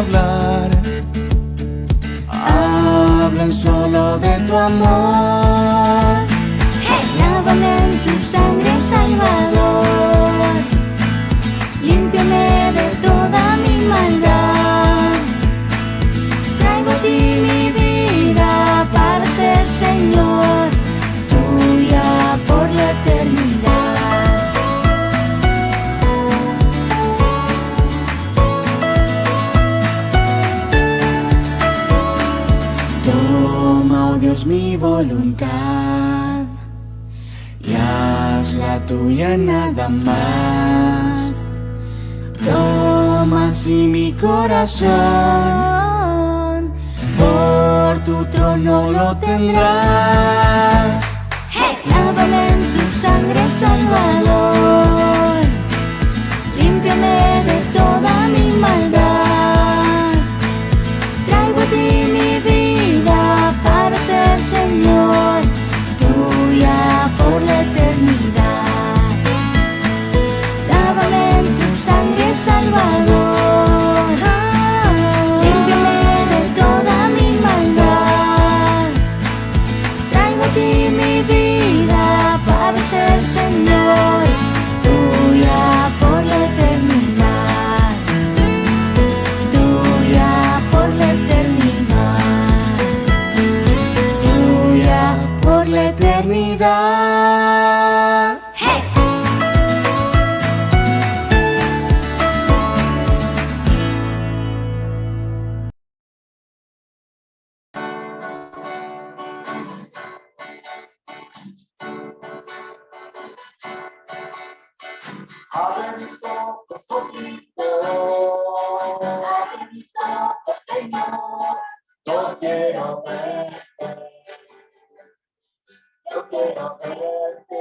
hablar. Hablen solo de tu amor. Hey, lávame en tu sangre, Salvador. Límpiame de toda mi maldad. Traigo a ti mi vida para ser Señor, tuya por la eternidad. Toma, oh Dios, mi voluntad y haz la tuya nada más. Toma así mi corazón, por tu trono lo tendrás. Hey, lávame en tu sangre, Salvador. Límpiame de toda mi maldad. Traigo a ti mi vida para ser Señor, tuya por la eternidad. Lávame en tu sangre, Salvador. Límpiame de toda mi maldad. Traigo a ti mi vida para ser Señor, tuya por la eternidad. Tuya por la eternidad. Tuya por la eternidad. Hey. Abre mis ojos, abre mis ojos, Señor, yo quiero verte, yo quiero verte.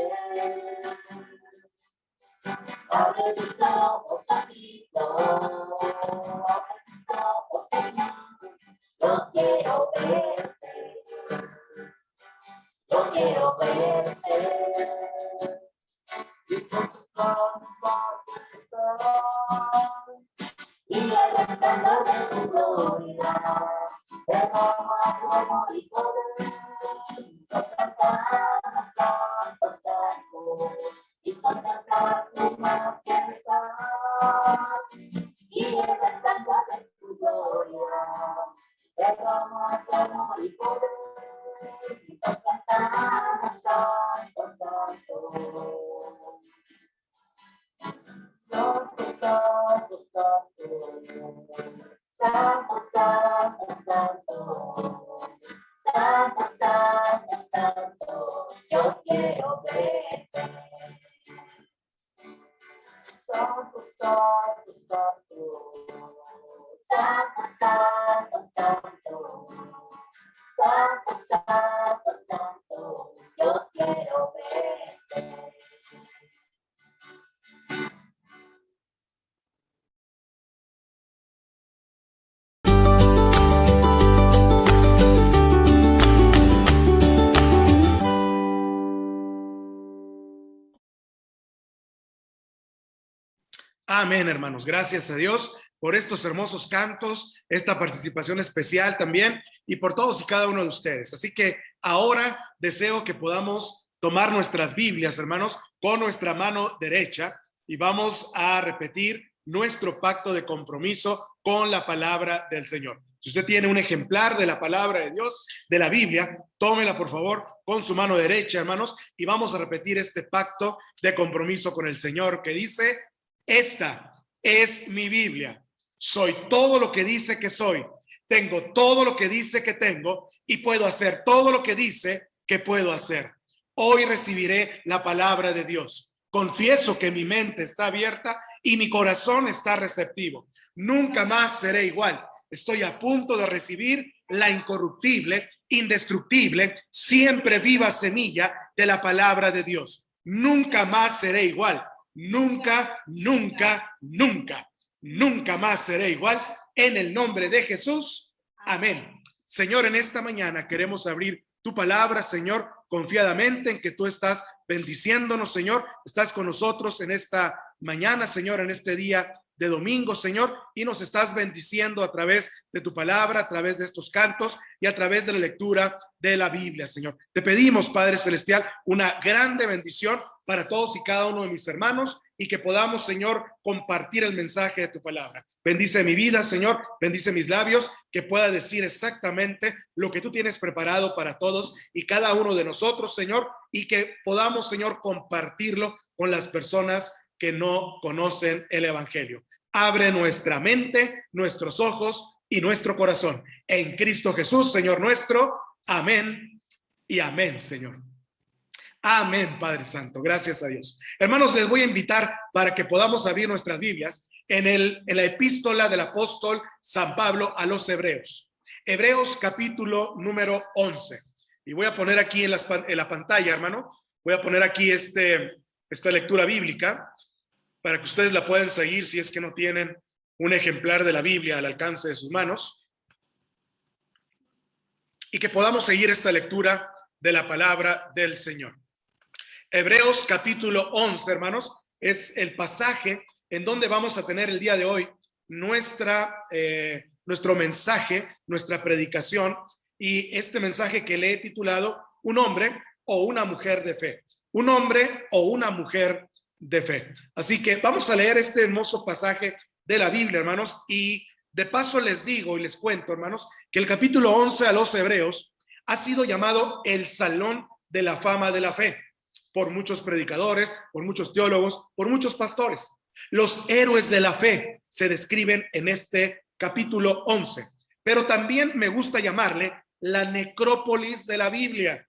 Abre mis ojos, amigo, abre mis ojos, Señor, yo quiero verte, yo quiero verte. Y con tu y el esplendor de tu gloria, derrama tu amor y poder, cantar, y contemplar tu majestad. Y el esplendor de tu gloria, derrama tu amor y poder, cantar, santo, santo. Santo, santo, santo, santo, santo, santo, santo, santo, santo, yo quiero verte. Santo, santo, santo, santo, santo, santo, santo, santo, santo, yo quiero verte. Amén, hermanos. Gracias a Dios por estos hermosos cantos, esta participación especial también y por todos y cada uno de ustedes. Así que ahora deseo que podamos tomar nuestras Biblias, hermanos, con nuestra mano derecha y vamos a repetir nuestro pacto de compromiso con la palabra del Señor. Si usted tiene un ejemplar de la palabra de Dios, de la Biblia, tómela por favor con su mano derecha, hermanos, y vamos a repetir este pacto de compromiso con el Señor que dice: esta es mi Biblia. Soy todo lo que dice que soy. Tengo todo lo que dice que tengo y puedo hacer todo lo que dice que puedo hacer. Hoy recibiré la palabra de Dios. Confieso que mi mente está abierta y mi corazón está receptivo. Nunca más seré igual. Estoy a punto de recibir la incorruptible, indestructible, siempre viva semilla de la palabra de Dios. Nunca más seré igual. Nunca, nunca, nunca, nunca más seré igual. En el nombre de Jesús. Amén. Señor, en esta mañana queremos abrir tu palabra, Señor, confiadamente en que tú estás bendiciéndonos, Señor. Estás con nosotros en esta mañana, Señor, en este día de domingo, Señor, y nos estás bendiciendo a través de tu palabra, a través de estos cantos y a través de la lectura de la Biblia, Señor. Te pedimos, Padre Celestial, una grande bendición para todos y cada uno de mis hermanos y que podamos, Señor, compartir el mensaje de tu palabra. Bendice mi vida, Señor, bendice mis labios, que pueda decir exactamente lo que tú tienes preparado para todos y cada uno de nosotros, Señor, y que podamos, Señor, compartirlo con las personas que no conocen el evangelio. Abre nuestra mente, nuestros ojos y nuestro corazón. En Cristo Jesús, Señor nuestro. Amén y amén, Señor. Amén, Padre Santo. Gracias a Dios. Hermanos, les voy a invitar para que podamos abrir nuestras Biblias en la epístola del apóstol San Pablo a los Hebreos. Hebreos capítulo número 11. Y voy a poner aquí en la pantalla, hermano, voy a poner aquí esta lectura bíblica para que ustedes la puedan seguir si es que no tienen un ejemplar de la Biblia al alcance de sus manos. Y que podamos seguir esta lectura de la palabra del Señor. Hebreos capítulo 11, hermanos, es el pasaje en donde vamos a tener el día de hoy nuestro mensaje, nuestra predicación, y este mensaje que le he titulado Un hombre o una mujer de fe. Un hombre o una mujer de fe. Así que vamos a leer este hermoso pasaje de la Biblia, hermanos, y de paso les digo y les cuento, hermanos, que el capítulo 11 a los Hebreos ha sido llamado el Salón de la Fama de la Fe por muchos predicadores, por muchos teólogos, por muchos pastores. Los héroes de la fe se describen en este capítulo 11, pero también me gusta llamarle la necrópolis de la Biblia.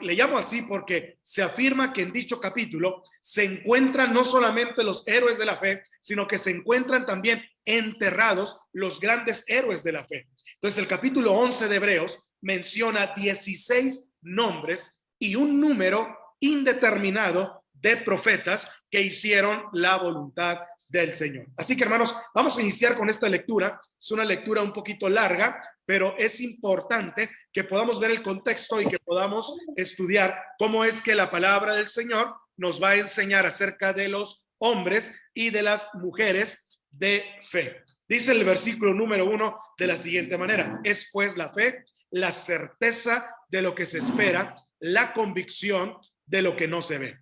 Le llamo así porque se afirma que en dicho capítulo se encuentran no solamente los héroes de la fe, sino que se encuentran también enterrados los grandes héroes de la fe. Entonces el capítulo 11 de Hebreos menciona 16 nombres y un número indeterminado de profetas que hicieron la voluntad del Señor. Así que, hermanos, vamos a iniciar con esta lectura. Es una lectura un poquito larga, pero es importante que podamos ver el contexto y que podamos estudiar cómo es que la palabra del Señor nos va a enseñar acerca de los hombres y de las mujeres de fe. Dice el versículo número 1 de la siguiente manera: es pues la fe, la certeza de lo que se espera, la convicción de lo que no se ve.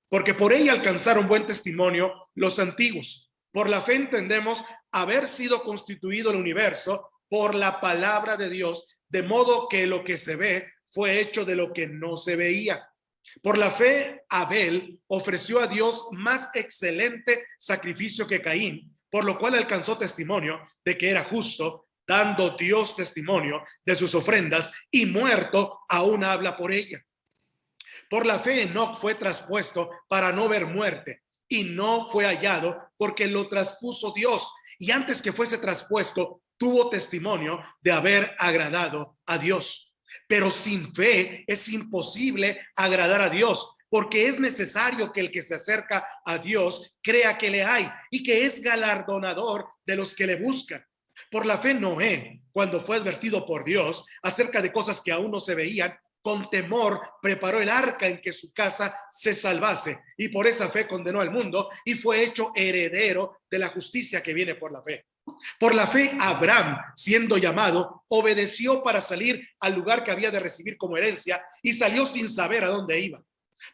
Porque por ella alcanzaron buen testimonio los antiguos. Por la fe entendemos haber sido constituido el universo por la palabra de Dios, de modo que lo que se ve fue hecho de lo que no se veía. Por la fe, Abel ofreció a Dios más excelente sacrificio que Caín, por lo cual alcanzó testimonio de que era justo, dando Dios testimonio de sus ofrendas, y muerto aún habla por ella. Por la fe, Enoc fue traspuesto para no ver muerte, y no fue hallado porque lo traspuso Dios, y antes que fuese traspuesto, tuvo testimonio de haber agradado a Dios. Pero sin fe es imposible agradar a Dios, porque es necesario que el que se acerca a Dios crea que le hay y que es galardonador de los que le buscan. Por la fe, Noé, cuando fue advertido por Dios acerca de cosas que aún no se veían, con temor preparó el arca en que su casa se salvase, y por esa fe condenó al mundo y fue hecho heredero de la justicia que viene por la fe. Por la fe, Abraham, siendo llamado, obedeció para salir al lugar que había de recibir como herencia, y salió sin saber a dónde iba.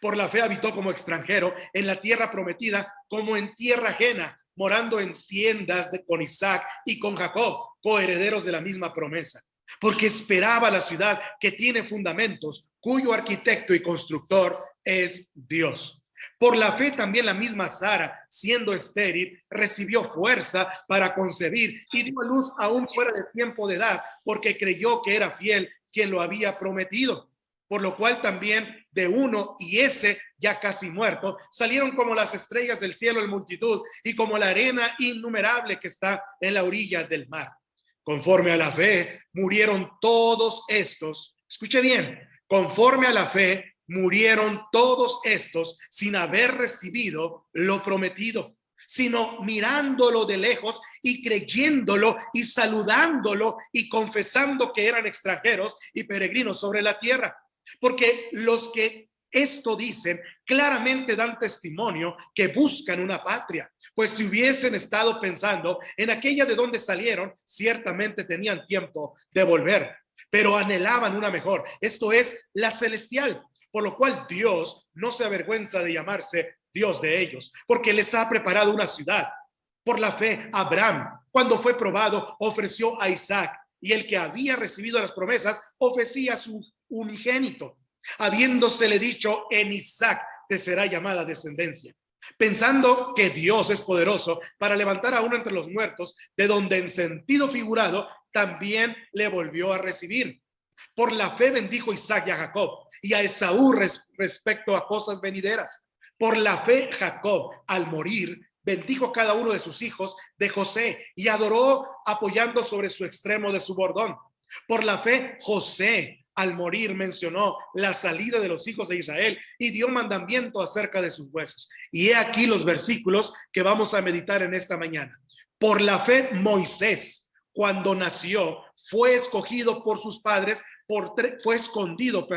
Por la fe habitó como extranjero en la tierra prometida, como en tierra ajena, morando en tiendas con Isaac y con Jacob, coherederos de la misma promesa. Porque esperaba la ciudad que tiene fundamentos, cuyo arquitecto y constructor es Dios. Por la fe también la misma Sara, siendo estéril, recibió fuerza para concebir y dio a luz aún fuera de tiempo de edad, porque creyó que era fiel quien lo había prometido. Por lo cual también de uno, y ese ya casi muerto, salieron como las estrellas del cielo en multitud, y como la arena innumerable que está en la orilla del mar. Conforme a la fe, murieron todos estos. Escuche bien, conforme a la fe, murieron todos estos sin haber recibido lo prometido, sino mirándolo de lejos y creyéndolo y saludándolo y confesando que eran extranjeros y peregrinos sobre la tierra. Porque los que Esto dicen, claramente dan testimonio que buscan una patria, pues si hubiesen estado pensando en aquella de donde salieron, ciertamente tenían tiempo de volver, pero anhelaban una mejor, esto es, la celestial, por lo cual Dios no se avergüenza de llamarse Dios de ellos, porque les ha preparado una ciudad. Por la fe, Abraham, cuando fue probado, ofreció a Isaac, y el que había recibido las promesas ofrecía a su unigénito, habiéndosele dicho, en Isaac te será llamada descendencia, pensando que Dios es poderoso para levantar a uno entre los muertos, de donde en sentido figurado también le volvió a recibir. Por la fe bendijo Isaac y a Jacob y a Esaú respecto a cosas venideras. Por la fe Jacob, al morir, bendijo cada uno de sus hijos de José y adoró apoyando sobre su extremo de su bordón. Por la fe José, al morir, mencionó la salida de los hijos de Israel y dio mandamiento acerca de sus huesos. Y he aquí los versículos que vamos a meditar en esta mañana. Por la fe Moisés, cuando nació, fue escogido por sus padres, fue escondido,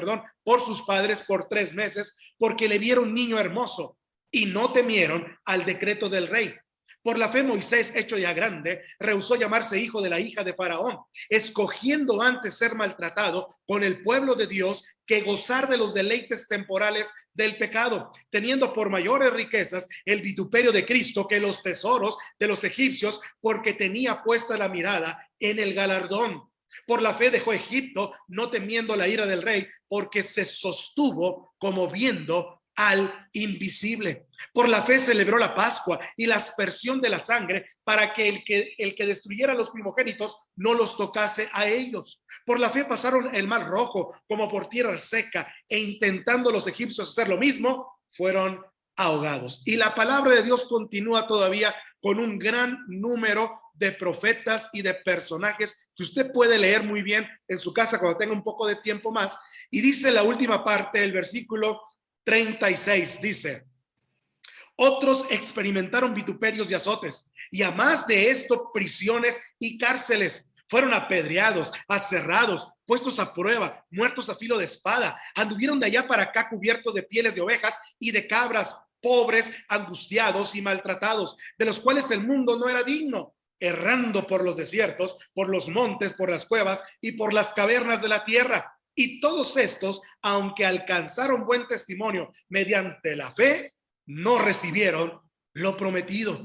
por sus padres por 3 meses, porque le vieron niño hermoso y no temieron al decreto del rey. Por la fe Moisés, hecho ya grande, rehusó llamarse hijo de la hija de Faraón, escogiendo antes ser maltratado con el pueblo de Dios que gozar de los deleites temporales del pecado, teniendo por mayores riquezas el vituperio de Cristo que los tesoros de los egipcios, porque tenía puesta la mirada en el galardón. Por la fe dejó Egipto, no temiendo la ira del rey, porque se sostuvo como viendo al invisible. Por la fe celebró la Pascua y la aspersión de la sangre para que el que destruyera a los primogénitos no los tocase a ellos. Por la fe pasaron el mar Rojo como por tierra seca, e intentando los egipcios hacer lo mismo, fueron ahogados. Y la palabra de Dios continúa todavía con un gran número de profetas y de personajes que usted puede leer muy bien en su casa cuando tenga un poco de tiempo más. Y dice la última parte, el versículo 36, dice: otros experimentaron vituperios y azotes, y a más de esto prisiones y cárceles. Fueron apedreados, aserrados, puestos a prueba, muertos a filo de espada. Anduvieron de allá para acá cubiertos de pieles de ovejas y de cabras, pobres, angustiados y maltratados, de los cuales el mundo no era digno, errando por los desiertos, por los montes, por las cuevas y por las cavernas de la tierra. Y todos estos, aunque alcanzaron buen testimonio mediante la fe, no recibieron lo prometido,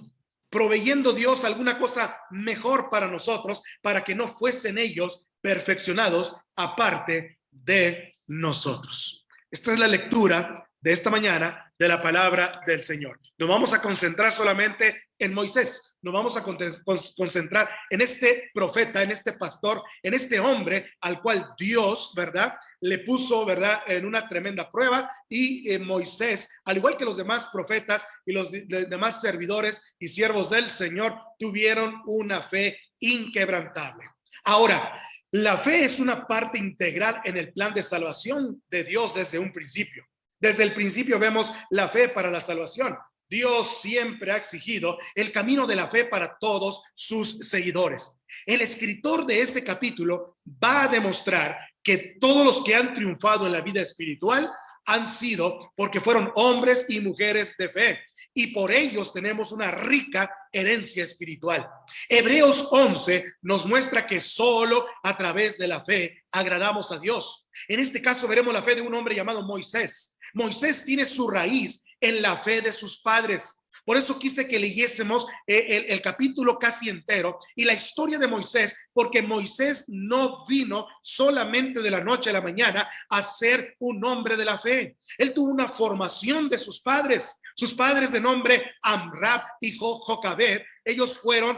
proveyendo Dios alguna cosa mejor para nosotros, para que no fuesen ellos perfeccionados aparte de nosotros. Esta es la lectura de esta mañana de la palabra del Señor. Nos vamos a concentrar solamente en Moisés, nos vamos a concentrar en este profeta, en este pastor, en este hombre al cual Dios, ¿verdad?, le puso, ¿verdad?, en una tremenda prueba. Y Moisés, al igual que los demás profetas y los demás servidores y siervos del Señor, tuvieron una fe inquebrantable. Ahora, la fe es una parte integral en el plan de salvación de Dios desde un principio. Desde el principio vemos la fe para la salvación. Dios siempre ha exigido el camino de la fe para todos sus seguidores. El escritor de este capítulo va a demostrar que todos los que han triunfado en la vida espiritual han sido porque fueron hombres y mujeres de fe, y por ellos tenemos una rica herencia espiritual. Hebreos 11 nos muestra que solo a través de la fe agradamos a Dios. En este caso veremos la fe de un hombre llamado Moisés. Moisés tiene su raíz en la fe de sus padres. Por eso quise que leyésemos el capítulo casi entero y la historia de Moisés, porque Moisés no vino solamente de la noche a la mañana a ser un hombre de la fe. Él tuvo una formación de sus padres de nombre Amram y Jocabed. Ellos fueron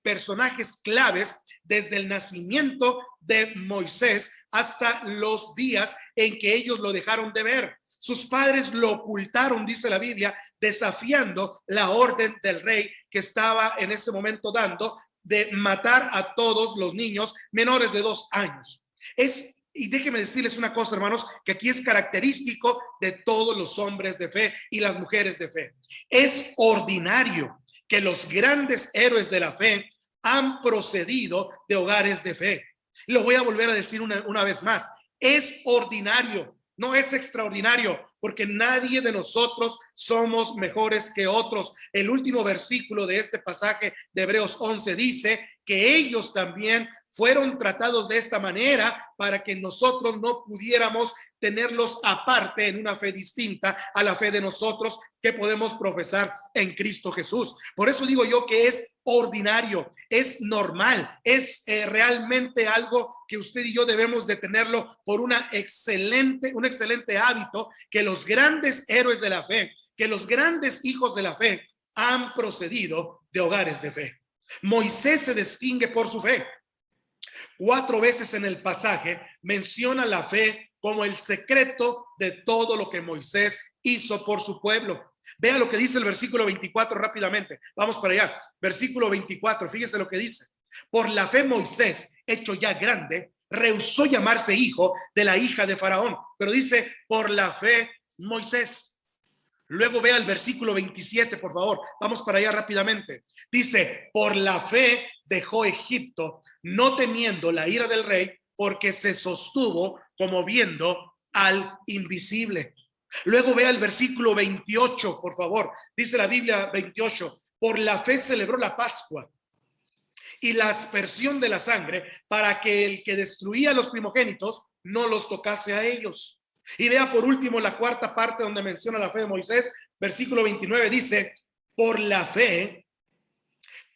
personajes claves desde el nacimiento de Moisés hasta los días en que ellos lo dejaron de ver. Sus padres lo ocultaron, dice la Biblia, desafiando la orden del rey que estaba en ese momento dando de matar a todos los niños menores de 2 años. Y déjenme decirles una cosa, hermanos, que aquí es característico de todos los hombres de fe y las mujeres de fe. Es ordinario que los grandes héroes de la fe han procedido de hogares de fe. Lo voy a volver a decir una vez más. Es ordinario. no es extraordinario, porque nadie de nosotros somos mejores que otros. El último versículo de este pasaje de Hebreos 11 dice que ellos también fueron tratados de esta manera para que nosotros no pudiéramos tenerlos aparte en una fe distinta a la fe de nosotros que podemos profesar en Cristo Jesús. Por eso digo yo que es ordinario, es normal, es realmente algo que usted y yo debemos de tenerlo por un excelente hábito, que los grandes héroes de la fe, que los grandes hijos de la fe han procedido de hogares de fe. Moisés se distingue por su fe. 4 veces en el pasaje menciona la fe como el secreto de todo lo que Moisés hizo por su pueblo. Vea lo que dice el versículo 24 rápidamente. Vamos para allá. Versículo 24, fíjese lo que dice. Por la fe Moisés, hecho ya grande, rehusó llamarse hijo de la hija de Faraón. Pero dice, por la fe Moisés. Luego vea el versículo 27, por favor. Vamos para allá rápidamente. Dice, por la fe dejó Egipto, no temiendo la ira del rey, porque se sostuvo como viendo al invisible. Luego vea el versículo 28, por favor. Dice la Biblia 28, por la fe celebró la Pascua y la aspersión de la sangre, para que el que destruía a los primogénitos no los tocase a ellos. Y vea por último la cuarta parte donde menciona la fe de Moisés. Versículo 29 dice, por la fe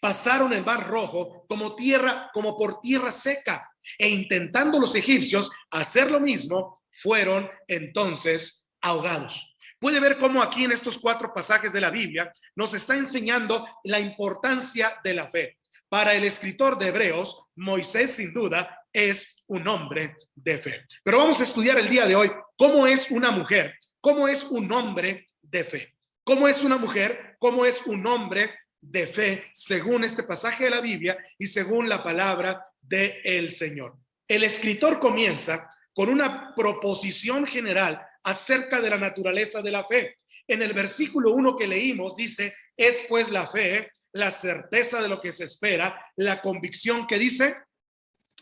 pasaron el mar rojo como por tierra seca, e intentando los egipcios hacer lo mismo, fueron entonces ahogados. Puede ver cómo aquí en estos 4 pasajes de la Biblia nos está enseñando la importancia de la fe. Para el escritor de Hebreos, Moisés sin duda es un hombre de fe. Pero vamos a estudiar el día de hoy cómo es una mujer, cómo es un hombre de fe. ¿Cómo es una mujer? ¿Cómo es un hombre de fe según este pasaje de la Biblia y según la palabra del Señor? El escritor comienza con una proposición general acerca de la naturaleza de la fe. En el versículo 1 que leímos dice, es pues la fe, la certeza de lo que se espera, la convicción que dice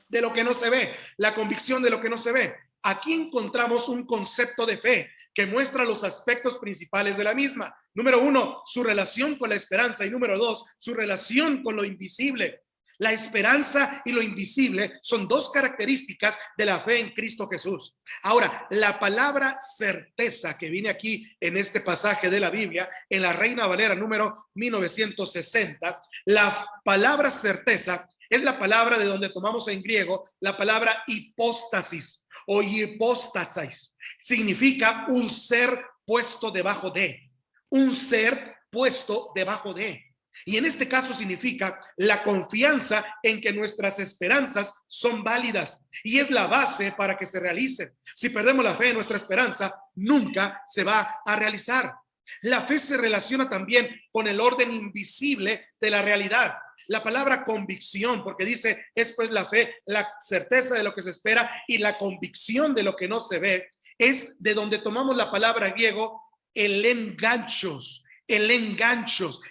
de lo que no se ve, la convicción de lo que no se ve. Aquí encontramos un concepto de fe que muestra los aspectos principales de la misma. Número 1, su relación con la esperanza, y número 2, su relación con lo invisible. La esperanza y lo invisible son 2 características de la fe en Cristo Jesús. Ahora, la palabra certeza que viene aquí en este pasaje de la Biblia, en la Reina Valera número 1960, la palabra certeza es la palabra de donde tomamos en griego la palabra hipóstasis o hipóstasis. Significa un ser puesto debajo de, un ser puesto debajo de. Y en este caso significa la confianza en que nuestras esperanzas son válidas y es la base para que se realicen. Si perdemos la fe en nuestra esperanza, nunca se va a realizar. La fe se relaciona también con el orden invisible de la realidad. La palabra convicción, porque dice, es pues la fe, la certeza de lo que se espera y la convicción de lo que no se ve, es de donde tomamos la palabra griego el enganchos,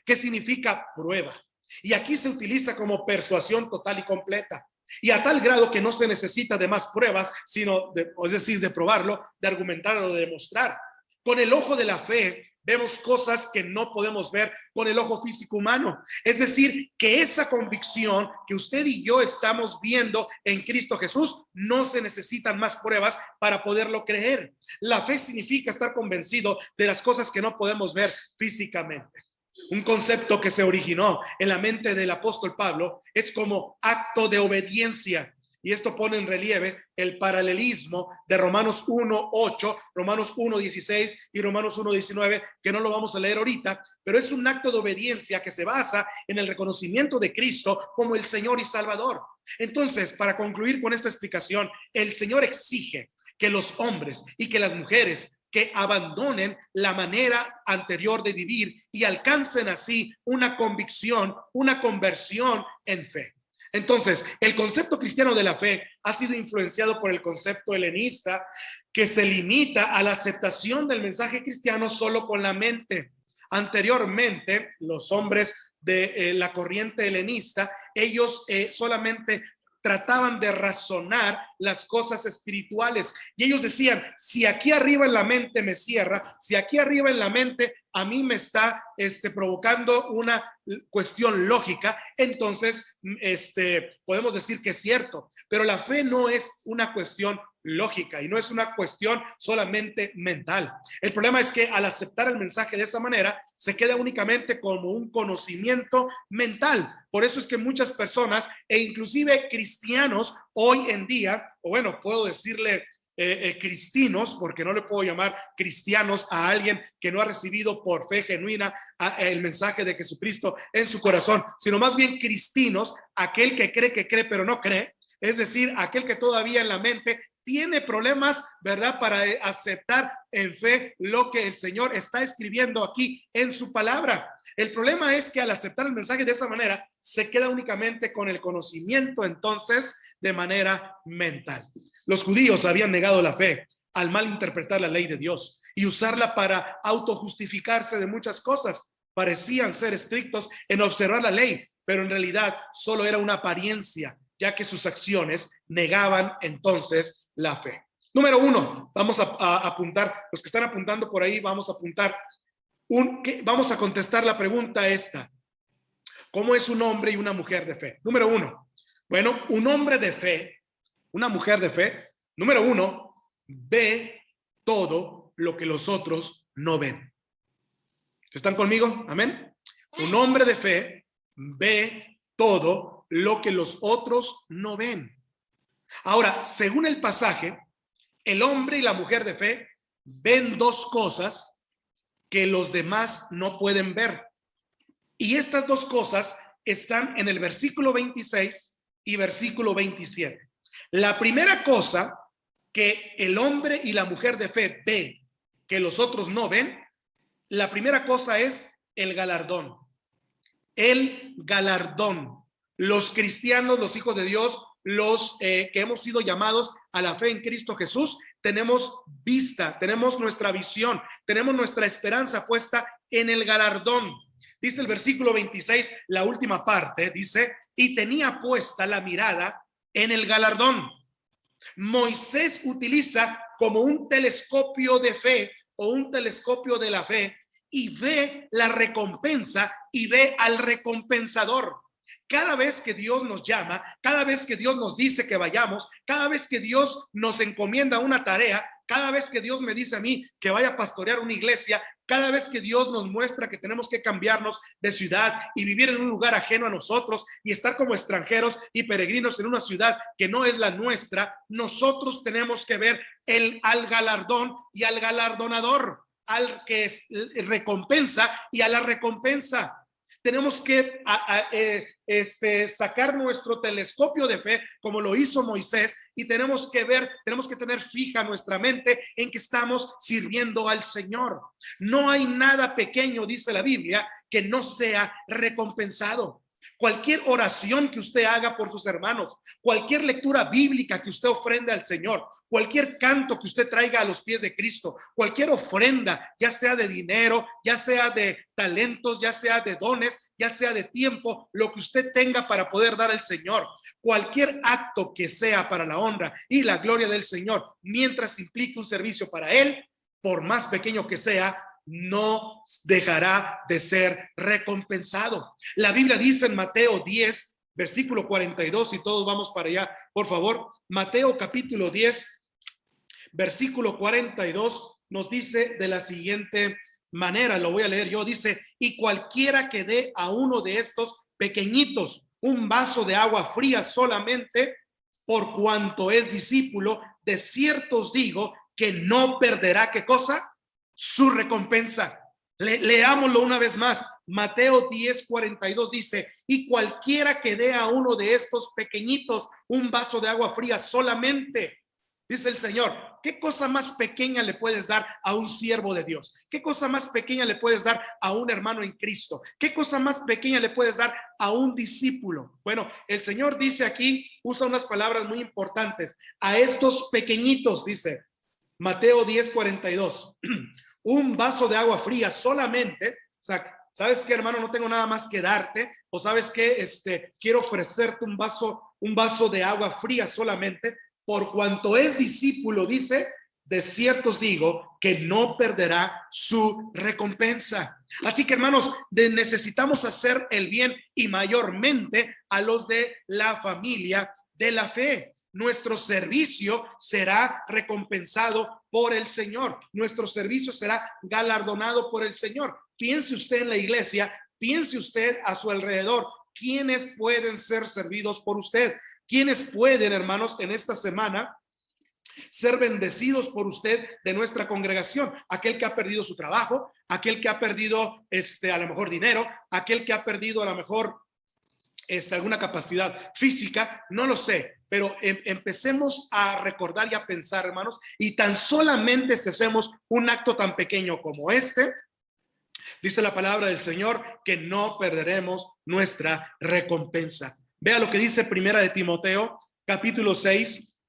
que significa prueba. Y aquí se utiliza como persuasión total y completa. Y a tal grado que no se necesita de más pruebas, sino es decir, de probarlo, de argumentarlo, de demostrar. Con el ojo de la fe vemos cosas que no podemos ver con el ojo físico humano. Es decir, que esa convicción que usted y yo estamos viendo en Cristo Jesús, no se necesitan más pruebas para poderlo creer. La fe significa estar convencido de las cosas que no podemos ver físicamente. Un concepto que se originó en la mente del apóstol Pablo es como acto de obediencia. Y esto pone en relieve el paralelismo de Romanos 1:8, Romanos 1:16 y Romanos 1:19, que no lo vamos a leer ahorita, pero es un acto de obediencia que se basa en el reconocimiento de Cristo como el Señor y Salvador. Entonces, para concluir con esta explicación, el Señor exige que los hombres y que las mujeres que abandonen la manera anterior de vivir y alcancen así una convicción, una conversión en fe. Entonces, el concepto cristiano de la fe ha sido influenciado por el concepto helenista, que se limita a la aceptación del mensaje cristiano solo con la mente. Anteriormente, los hombres de la corriente helenista, ellos solamente trataban de razonar las cosas espirituales. Y ellos decían, si aquí arriba en la mente me cierra, si aquí arriba en la mente a mí me está provocando una cuestión lógica, entonces podemos decir que es cierto. Pero la fe no es una cuestión lógica y no es una cuestión solamente mental. El problema es que al aceptar el mensaje de esa manera, se queda únicamente como un conocimiento mental. Por eso es que muchas personas e inclusive cristianos hoy en día, o bueno, puedo decirle cristinos, porque no le puedo llamar cristianos a alguien que no ha recibido por fe genuina el mensaje de Jesucristo en su corazón, sino más bien cristinos, aquel que cree pero no cree, es decir, aquel que todavía en la mente tiene problemas, ¿verdad?, para aceptar en fe lo que el Señor está escribiendo aquí en su palabra. El problema es que al aceptar el mensaje de esa manera, se queda únicamente con el conocimiento, entonces, de manera mental. Los judíos habían negado la fe al malinterpretar la ley de Dios y usarla para autojustificarse de muchas cosas. Parecían ser estrictos en observar la ley, pero en realidad solo era una apariencia, ya que sus acciones negaban entonces la fe. Número 1, vamos a apuntar, los que están apuntando por ahí, vamos a apuntar, vamos a contestar la pregunta esta: ¿cómo es un hombre y una mujer de fe? Número 1, bueno, un hombre de fe, una mujer de fe, número 1, ve todo lo que los otros no ven. ¿Están conmigo? Amén. Un hombre de fe ve todo lo que los otros no ven. Ahora, según el pasaje, el hombre y la mujer de fe ven dos cosas que los demás no pueden ver. Y estas dos cosas están en el versículo 26 y versículo 27. La primera cosa que el hombre y la mujer de fe ven que los otros no ven, la primera cosa es el galardón. El galardón. Los cristianos, los hijos de Dios, los que hemos sido llamados a la fe en Cristo Jesús, tenemos vista, tenemos nuestra visión, tenemos nuestra esperanza puesta en el galardón. Dice el versículo 26, la última parte, dice, y tenía puesta la mirada en el galardón. Moisés utiliza como un telescopio de fe o un telescopio de la fe y ve la recompensa y ve al recompensador. Cada vez que Dios nos llama, cada vez que Dios nos dice que vayamos, cada vez que Dios nos encomienda una tarea, cada vez que Dios me dice a mí que vaya a pastorear una iglesia, cada vez que Dios nos muestra que tenemos que cambiarnos de ciudad y vivir en un lugar ajeno a nosotros y estar como extranjeros y peregrinos en una ciudad que no es la nuestra, nosotros tenemos que ver al galardón y al galardonador, al que recompensa y a la recompensa. Tenemos que sacar nuestro telescopio de fe como lo hizo Moisés y tenemos que ver, tenemos que tener fija nuestra mente en que estamos sirviendo al Señor. No hay nada pequeño, dice la Biblia, que no sea recompensado. Cualquier oración que usted haga por sus hermanos, cualquier lectura bíblica que usted ofrende al Señor, cualquier canto que usted traiga a los pies de Cristo, cualquier ofrenda, ya sea de dinero, ya sea de talentos, ya sea de dones, ya sea de tiempo, lo que usted tenga para poder dar al Señor, cualquier acto que sea para la honra y la gloria del Señor, mientras implique un servicio para Él, por más pequeño que sea, no dejará de ser recompensado. La Biblia dice en Mateo 10, versículo 42, y todos vamos para allá, por favor. Mateo capítulo 10, versículo 42, nos dice de la siguiente manera, lo voy a leer yo, dice, y cualquiera que dé a uno de estos pequeñitos un vaso de agua fría solamente, por cuanto es discípulo, de cierto os digo que no perderá, ¿qué cosa? Su recompensa. Leámoslo una vez más. Mateo 10:42 dice, y cualquiera que dé a uno de estos pequeñitos un vaso de agua fría solamente, dice el Señor, ¿qué cosa más pequeña le puedes dar a un siervo de Dios? ¿Qué cosa más pequeña le puedes dar a un hermano en Cristo? ¿Qué cosa más pequeña le puedes dar a un discípulo? Bueno, el Señor dice aquí, usa unas palabras muy importantes, a estos pequeñitos, dice Mateo 10:42, un vaso de agua fría solamente, o sea, ¿sabes qué, hermano? No tengo nada más que darte, o ¿sabes qué? Quiero ofrecerte un vaso de agua fría solamente, por cuanto es discípulo, dice, de cierto os digo que no perderá su recompensa. Así que, hermanos, necesitamos hacer el bien y mayormente a los de la familia de la fe. Nuestro servicio será recompensado por el Señor. Nuestro servicio será galardonado por el Señor. Piense usted en la iglesia, piense usted a su alrededor. ¿Quiénes pueden ser servidos por usted? ¿Quiénes pueden, hermanos, en esta semana ser bendecidos por usted de nuestra congregación? Aquel que ha perdido su trabajo, aquel que ha perdido a lo mejor dinero, aquel que ha perdido a lo mejor alguna capacidad física, no lo sé, pero empecemos a recordar y a pensar, hermanos, y tan solamente si hacemos un acto tan pequeño como dice la palabra del Señor que no perderemos nuestra recompensa. Vea lo que dice Primera de Timoteo, capítulo 6,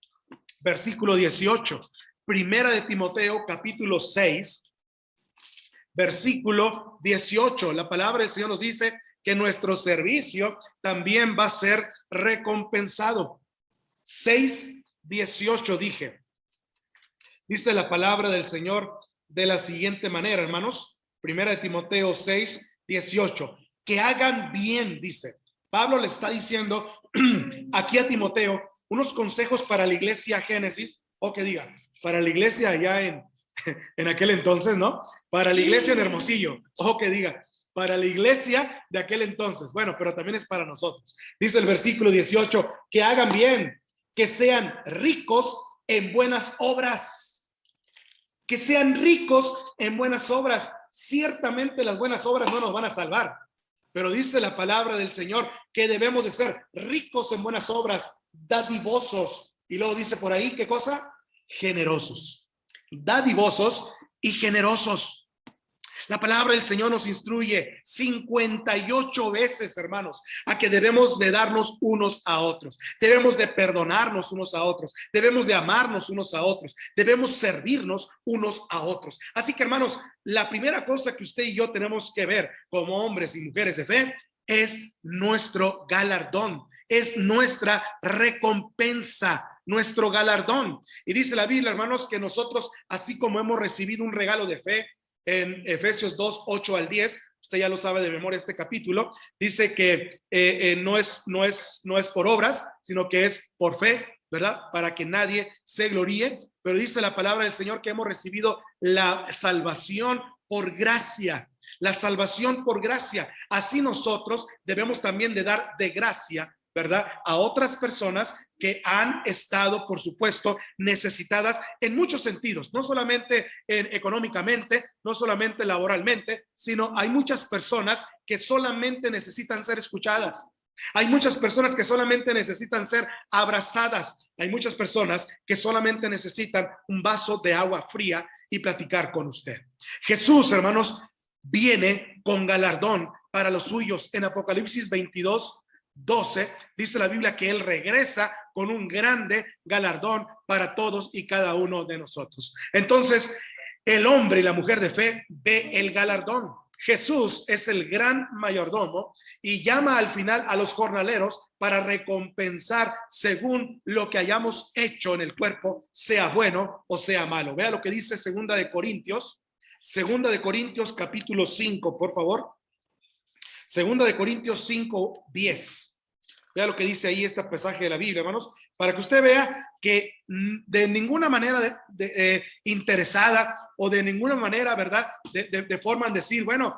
versículo 18. Primera de Timoteo, capítulo 6, versículo 18. La palabra del Señor nos dice que nuestro servicio también va a ser recompensado. 6:18 dije. Dice la palabra del Señor de la siguiente manera, hermanos. Primera de Timoteo 6:18. Que hagan bien, dice. Pablo le está diciendo aquí a Timoteo unos consejos para la iglesia Génesis, o que diga, para la iglesia allá en aquel entonces, ¿no? Para la iglesia en Hermosillo, o que diga, para la iglesia de aquel entonces. Bueno, pero también es para nosotros. Dice el versículo 18, que hagan bien, que sean ricos en buenas obras. Que sean ricos en buenas obras. Ciertamente las buenas obras no nos van a salvar, pero dice la palabra del Señor que debemos de ser ricos en buenas obras, dadivosos. Y luego dice por ahí, ¿qué cosa? Generosos. Dadivosos y generosos. La palabra del Señor nos instruye 58 veces, hermanos, a que debemos de darnos unos a otros. Debemos de perdonarnos unos a otros. Debemos de amarnos unos a otros. Debemos servirnos unos a otros. Así que, hermanos, la primera cosa que usted y yo tenemos que ver como hombres y mujeres de fe es nuestro galardón, es nuestra recompensa, nuestro galardón. Y dice la Biblia, hermanos, que nosotros, así como hemos recibido un regalo de fe, en Efesios 2, 8 al 10, usted ya lo sabe de memoria este capítulo, dice que no es por obras, sino que es por fe, ¿verdad? Para que nadie se gloríe, pero dice la palabra del Señor que hemos recibido la salvación por gracia, la salvación por gracia. Así nosotros debemos también de dar de gracia, ¿verdad? A otras personas que han estado, por supuesto, necesitadas en muchos sentidos, no solamente económicamente, no solamente laboralmente, sino hay muchas personas que solamente necesitan ser escuchadas. Hay muchas personas que solamente necesitan ser abrazadas. Hay muchas personas que solamente necesitan un vaso de agua fría y platicar con usted. Jesús, hermanos, viene con galardón para los suyos. En Apocalipsis 22:12 dice la Biblia que Él regresa con un grande galardón para todos y cada uno de nosotros. Entonces, el hombre y la mujer de fe ve el galardón. Jesús es el gran mayordomo y llama al final a los jornaleros para recompensar según lo que hayamos hecho en el cuerpo, sea bueno o sea malo. Vea lo que dice Segunda de Corintios capítulo 5, por favor. Segunda de Corintios 5:10. Vea lo que dice ahí este pasaje de la Biblia, hermanos, para que usted vea que de ninguna manera interesada o de ninguna manera, ¿verdad? De forma en decir, bueno,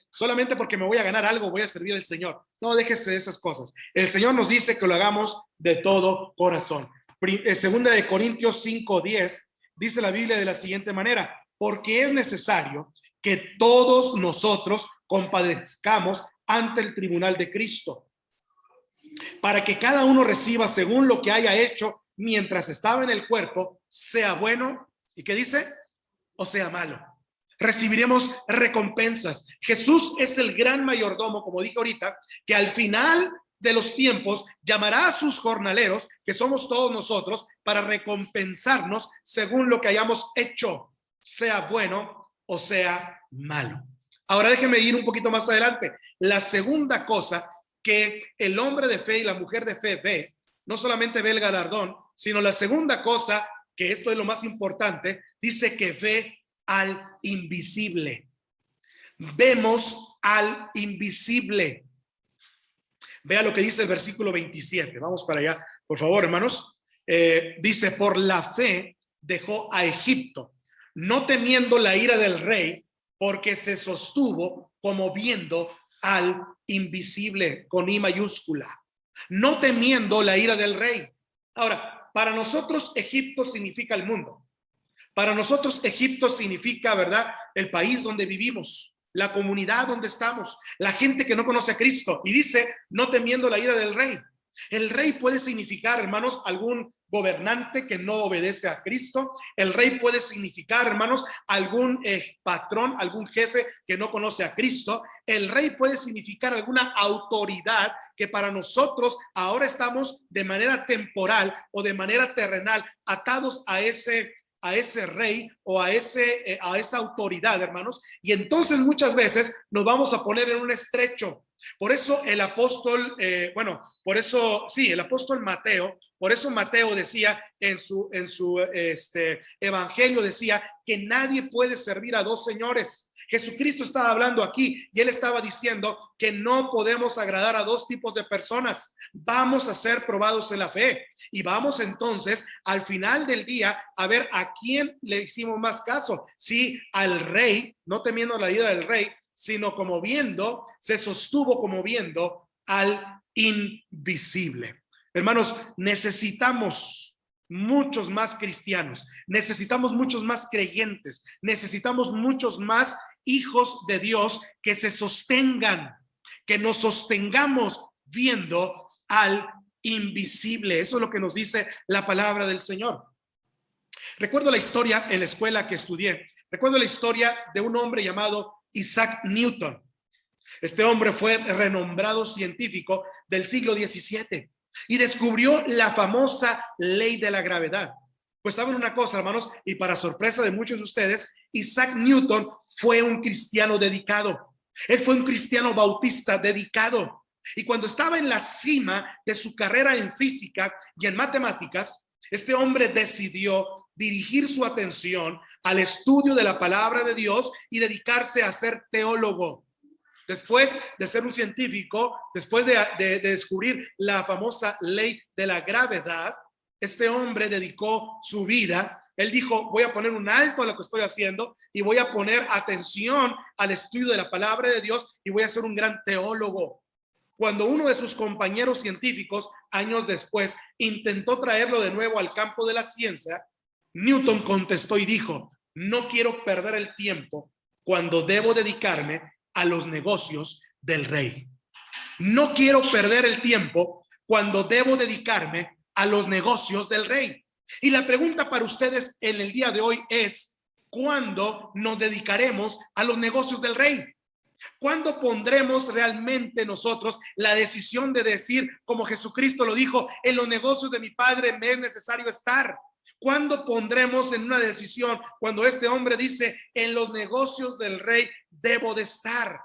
solamente porque me voy a ganar algo voy a servir al Señor. No, déjese de esas cosas. El Señor nos dice que lo hagamos de todo corazón. Segunda de Corintios 5:10 dice la Biblia de la siguiente manera, porque es necesario que todos nosotros compadezcamos ante el tribunal de Cristo, para que cada uno reciba según lo que haya hecho mientras estaba en el cuerpo, sea bueno, ¿y qué dice? O sea malo. Recibiremos recompensas. Jesús es el gran mayordomo, como dije ahorita, que al final de los tiempos llamará a sus jornaleros, que somos todos nosotros, para recompensarnos según lo que hayamos hecho, sea bueno o sea malo. Ahora déjenme ir un poquito más adelante. La segunda cosa que el hombre de fe y la mujer de fe ve, no solamente ve el galardón, sino la segunda cosa, que esto es lo más importante, dice que ve al invisible. Vemos al invisible. Vea lo que dice el versículo 27. Vamos para allá, por favor, hermanos. Dice, por la fe dejó a Egipto, no temiendo la ira del rey, porque se sostuvo como viendo al invisible, con I mayúscula. No temiendo la ira del rey. Ahora, para nosotros Egipto significa el mundo. Para nosotros Egipto significa, ¿verdad?, el país donde vivimos, la comunidad donde estamos, la gente que no conoce a Cristo. Y dice, no temiendo la ira del rey. El rey puede significar, hermanos, algún gobernante que no obedece a Cristo. El rey puede significar, hermanos, algún patrón, algún jefe que no conoce a Cristo. El rey puede significar alguna autoridad que para nosotros ahora estamos de manera temporal o de manera terrenal atados a ese rey o a esa autoridad, hermanos, y entonces muchas veces nos vamos a poner en un estrecho. Por eso el apóstol, el apóstol Mateo, por eso Mateo decía en su evangelio, decía que nadie puede servir a dos señores. Jesucristo estaba hablando aquí y él estaba diciendo que no podemos agradar a dos tipos de personas. Vamos a ser probados en la fe y vamos entonces al final del día a ver a quién le hicimos más caso. Si al rey, no temiendo la ira del rey, sino como viendo, se sostuvo como viendo al invisible. Hermanos, necesitamos muchos más cristianos, necesitamos muchos más creyentes, necesitamos muchos más hijos de Dios que se sostengan, que nos sostengamos viendo al invisible. Eso es lo que nos dice la palabra del Señor. Recuerdo la historia en la escuela que estudié. Recuerdo la historia de un hombre llamado Isaac Newton. Este hombre fue renombrado científico del siglo XVII y descubrió la famosa ley de la gravedad. Pues saben una cosa, hermanos, y para sorpresa de muchos de ustedes, Isaac Newton fue un cristiano dedicado. Él fue un cristiano bautista dedicado. Y cuando estaba en la cima de su carrera en física y en matemáticas, este hombre decidió dirigir su atención al estudio de la palabra de Dios y dedicarse a ser teólogo. Después de ser un científico, después de descubrir la famosa ley de la gravedad, este hombre dedicó su vida. Él dijo, voy a poner un alto a lo que estoy haciendo y voy a poner atención al estudio de la palabra de Dios y voy a ser un gran teólogo. Cuando uno de sus compañeros científicos, años después, intentó traerlo de nuevo al campo de la ciencia, Newton contestó y dijo, no quiero perder el tiempo cuando debo dedicarme a los negocios del rey. No quiero perder el tiempo cuando debo dedicarme a los negocios del rey. Y la pregunta para ustedes en el día de hoy es, ¿cuándo nos dedicaremos a los negocios del rey? ¿Cuándo pondremos realmente nosotros la decisión de decir, como Jesucristo lo dijo, en los negocios de mi Padre me es necesario estar? ¿Cuándo pondremos en una decisión cuando este hombre dice, en los negocios del rey debo de estar?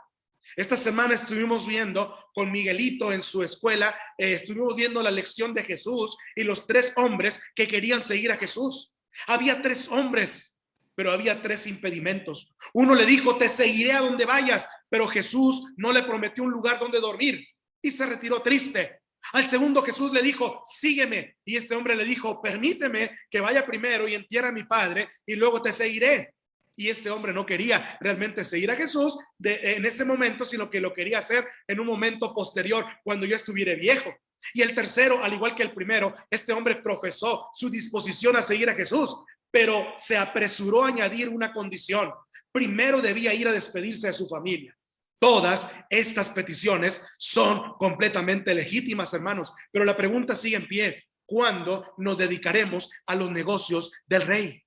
Esta semana estuvimos viendo con Miguelito en su escuela, estuvimos viendo la lección de Jesús y los 3 hombres que querían seguir a Jesús. Había 3 hombres, pero había 3 impedimentos. Uno le dijo, te seguiré a donde vayas, pero Jesús no le prometió un lugar donde dormir y se retiró triste. Al segundo Jesús le dijo, sígueme, y este hombre le dijo, permíteme que vaya primero y entierre a mi padre y luego te seguiré. Y este hombre no quería realmente seguir a Jesús en ese momento, sino que lo quería hacer en un momento posterior, cuando ya estuviera viejo. Y el tercero, al igual que el primero, este hombre profesó su disposición a seguir a Jesús, pero se apresuró a añadir una condición. Primero debía ir a despedirse de su familia. Todas estas peticiones son completamente legítimas, hermanos, pero la pregunta sigue en pie. ¿Cuándo nos dedicaremos a los negocios del rey?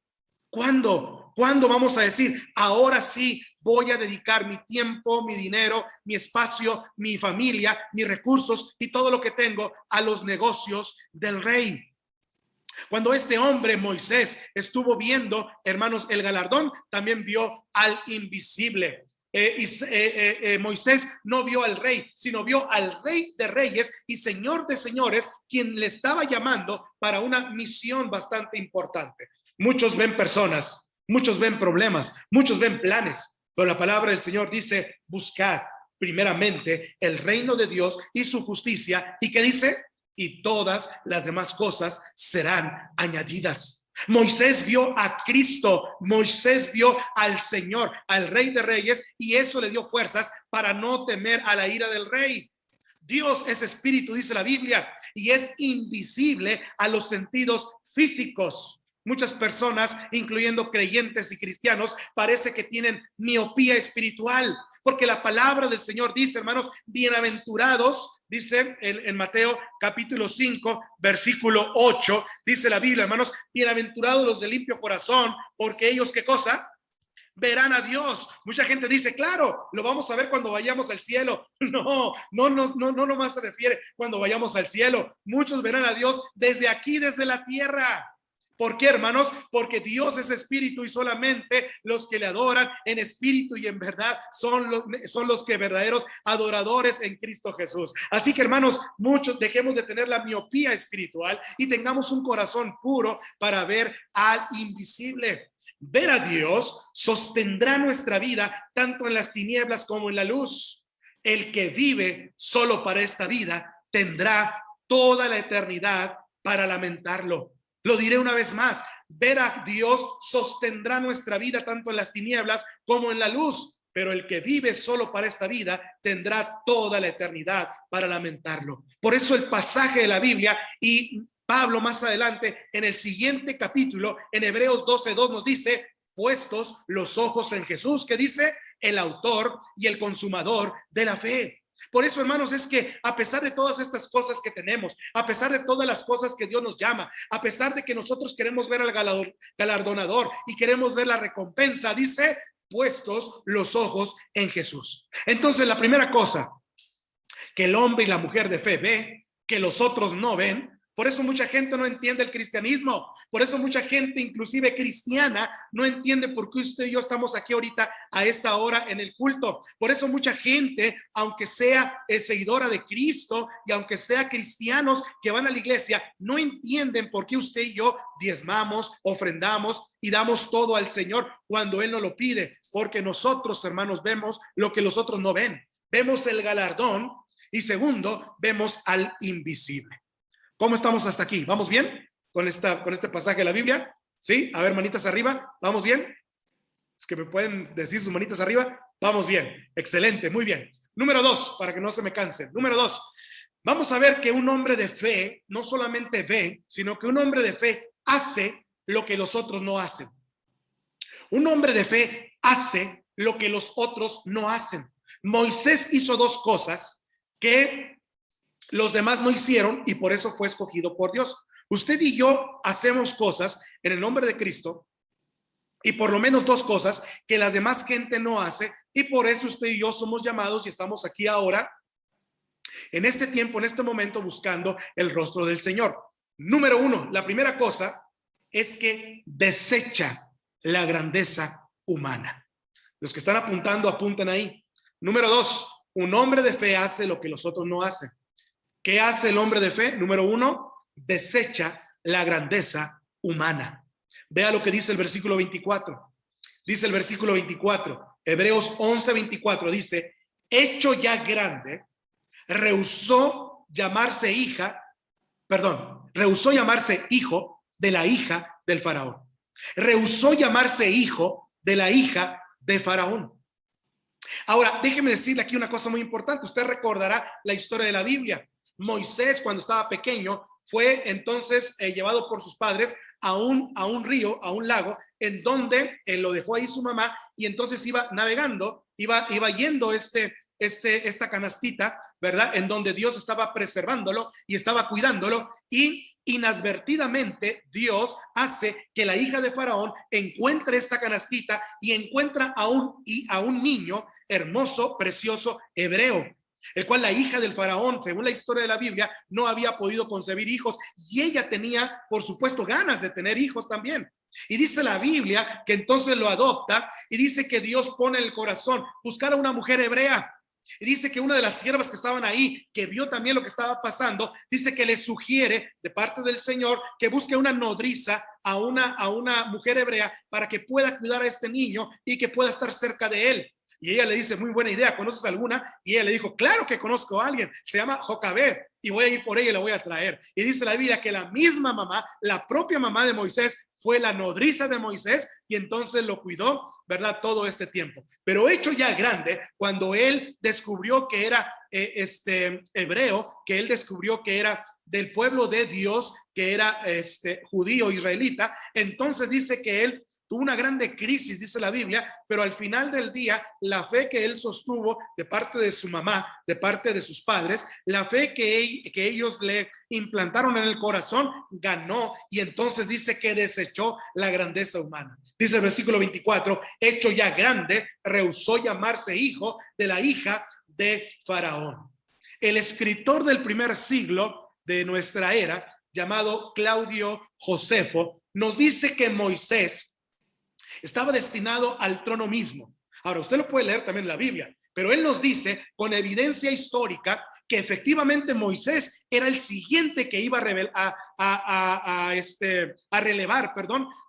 ¿Cuándo? ¿Cuándo vamos a decir, ahora sí voy a dedicar mi tiempo, mi dinero, mi espacio, mi familia, mis recursos y todo lo que tengo a los negocios del rey? Cuando este hombre, Moisés, estuvo viendo, hermanos, el galardón, también vio al invisible. Moisés no vio al rey, sino vio al Rey de Reyes y Señor de Señores, quien le estaba llamando para una misión bastante importante. Muchos ven personas, muchos ven problemas, muchos ven planes, pero la palabra del Señor dice: buscad primeramente el reino de Dios y su justicia, y ¿qué dice? Y todas las demás cosas serán añadidas. Moisés vio a Cristo, Moisés vio al Señor, al Rey de Reyes, y eso le dio fuerzas para no temer a la ira del rey. Dios es espíritu, dice la Biblia, y es invisible a los sentidos físicos. Muchas personas, incluyendo creyentes y cristianos, parece que tienen miopía espiritual, porque la palabra del Señor dice, hermanos, bienaventurados, dice en Mateo capítulo 5, versículo 8, dice la Biblia, hermanos, bienaventurados los de limpio corazón, porque ellos, ¿qué cosa? Verán a Dios. Mucha gente dice, claro, lo vamos a ver cuando vayamos al cielo. No más se refiere cuando vayamos al cielo. Muchos verán a Dios desde aquí, desde la tierra. ¿Por qué, hermanos? Porque Dios es espíritu y solamente los que le adoran en espíritu y en verdad son los que verdaderos adoradores en Cristo Jesús. Así que, hermanos, muchos dejemos de tener la miopía espiritual y tengamos un corazón puro para ver al invisible. Ver a Dios sostendrá nuestra vida tanto en las tinieblas como en la luz. El que vive solo para esta vida tendrá toda la eternidad para lamentarlo. Lo diré una vez más: ver a Dios sostendrá nuestra vida tanto en las tinieblas como en la luz, pero el que vive solo para esta vida tendrá toda la eternidad para lamentarlo. Por eso el pasaje de la Biblia, y Pablo más adelante en el siguiente capítulo, en Hebreos 12:2 nos dice: puestos los ojos en Jesús, que dice, el autor y el consumador de la fe. Por eso, hermanos, es que a pesar de todas estas cosas que tenemos, a pesar de todas las cosas que Dios nos llama, a pesar de que nosotros queremos ver al galardonador y queremos ver la recompensa, dice, puestos los ojos en Jesús. Entonces, la primera cosa que el hombre y la mujer de fe ve, que los otros no ven. Por eso mucha gente no entiende el cristianismo. Por eso mucha gente, inclusive cristiana, no entiende por qué usted y yo estamos aquí ahorita a esta hora en el culto. Por eso mucha gente, aunque sea seguidora de Cristo y aunque sea cristianos que van a la iglesia, no entienden por qué usted y yo diezmamos, ofrendamos y damos todo al Señor cuando Él nos lo pide. Porque nosotros, hermanos, vemos lo que los otros no ven. Vemos el galardón y segundo, vemos al invisible. ¿Cómo estamos hasta aquí? ¿Vamos bien con este pasaje de la Biblia? ¿Sí? A ver, manitas arriba. ¿Vamos bien? Es que me pueden decir sus manitas arriba. Vamos bien. Excelente. Muy bien. Número 2, para que no se me cansen. Número 2. Vamos a ver que un hombre de fe no solamente ve, sino que un hombre de fe hace lo que los otros no hacen. Un hombre de fe hace lo que los otros no hacen. Moisés hizo dos cosas que los demás no hicieron y por eso fue escogido por Dios. Usted y yo hacemos cosas en el nombre de Cristo y por lo menos dos cosas que las demás gente no hace, y por eso usted y yo somos llamados y estamos aquí ahora, en este tiempo, en este momento, buscando el rostro del Señor. Número 1, la primera cosa es que desecha la grandeza humana. Los que están apuntando, apunten ahí. Número 2, un hombre de fe hace lo que los otros no hacen. ¿Qué hace el hombre de fe? Número 1, desecha la grandeza humana. Vea lo que dice el versículo 24. Dice el versículo 24, Hebreos 11:24, dice, hecho ya grande, rehusó llamarse hijo de la hija del faraón. Rehusó llamarse hijo de la hija de faraón. Ahora, déjeme decirle aquí una cosa muy importante. Usted recordará la historia de la Biblia. Moisés, cuando estaba pequeño, fue entonces llevado por sus padres a un río, a un lago, en donde lo dejó ahí su mamá, y entonces iba navegando, iba yendo esta canastita, ¿verdad? En donde Dios estaba preservándolo y estaba cuidándolo, y inadvertidamente Dios hace que la hija de Faraón encuentre esta canastita y encuentra a un niño hermoso, precioso, hebreo. el cual la hija del faraón, según la historia de la Biblia, no había podido concebir hijos, y ella tenía, por supuesto, ganas de tener hijos también. Y dice la Biblia que entonces lo adopta, y dice que Dios pone en el corazón buscar a una mujer hebrea. Y dice que una de las siervas que estaban ahí, que vio también lo que estaba pasando, dice que le sugiere de parte del Señor que busque una nodriza a una mujer hebrea para que pueda cuidar a este niño y que pueda estar cerca de él. Y ella le dice, muy buena idea, ¿conoces alguna? Y ella le dijo, claro que conozco a alguien, se llama Jocabed, y voy a ir por ella y la voy a traer. Y dice la Biblia que la misma mamá, la propia mamá de Moisés, fue la nodriza de Moisés, y entonces lo cuidó, ¿verdad? Todo este tiempo. Pero hecho ya grande, cuando él descubrió que era hebreo, que él descubrió que era del pueblo de Dios, que era judío, israelita, entonces dice que él tuvo una grande crisis, dice la Biblia, pero al final del día, la fe que él sostuvo de parte de su mamá, de parte de sus padres, la fe que ellos le implantaron en el corazón, ganó, y entonces dice que desechó la grandeza humana. Dice el versículo 24, hecho ya grande, rehusó llamarse hijo de la hija de Faraón. El escritor del primer siglo de nuestra era, llamado Claudio Josefo, nos dice que Moisés estaba destinado al trono mismo. Ahora, usted lo puede leer también en la Biblia, pero él nos dice con evidencia histórica que efectivamente Moisés era el siguiente que iba a relevar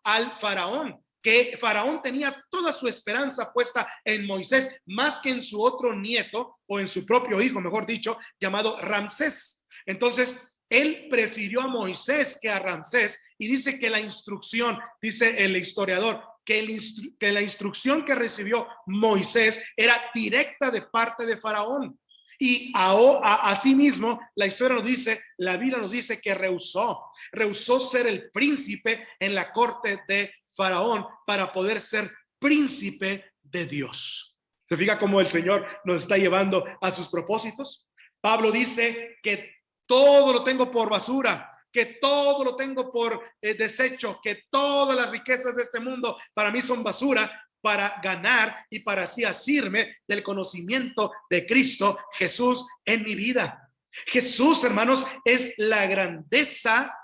al faraón, que faraón tenía toda su esperanza puesta en Moisés, más que en su otro nieto, o en su propio hijo, mejor dicho, llamado Ramsés. Entonces, él prefirió a Moisés que a Ramsés, y dice que la instrucción, dice el historiador, que la instrucción que recibió Moisés era directa de parte de Faraón. Y asimismo, la historia nos dice, la Biblia nos dice que rehusó ser el príncipe en la corte de Faraón para poder ser príncipe de Dios. ¿Se fija cómo el Señor nos está llevando a sus propósitos? Pablo dice que todo lo tengo por basura, que todo lo tengo por desecho, que todas las riquezas de este mundo para mí son basura, para ganar y para así asirme del conocimiento de Cristo Jesús en mi vida. Jesús, hermanos, es la grandeza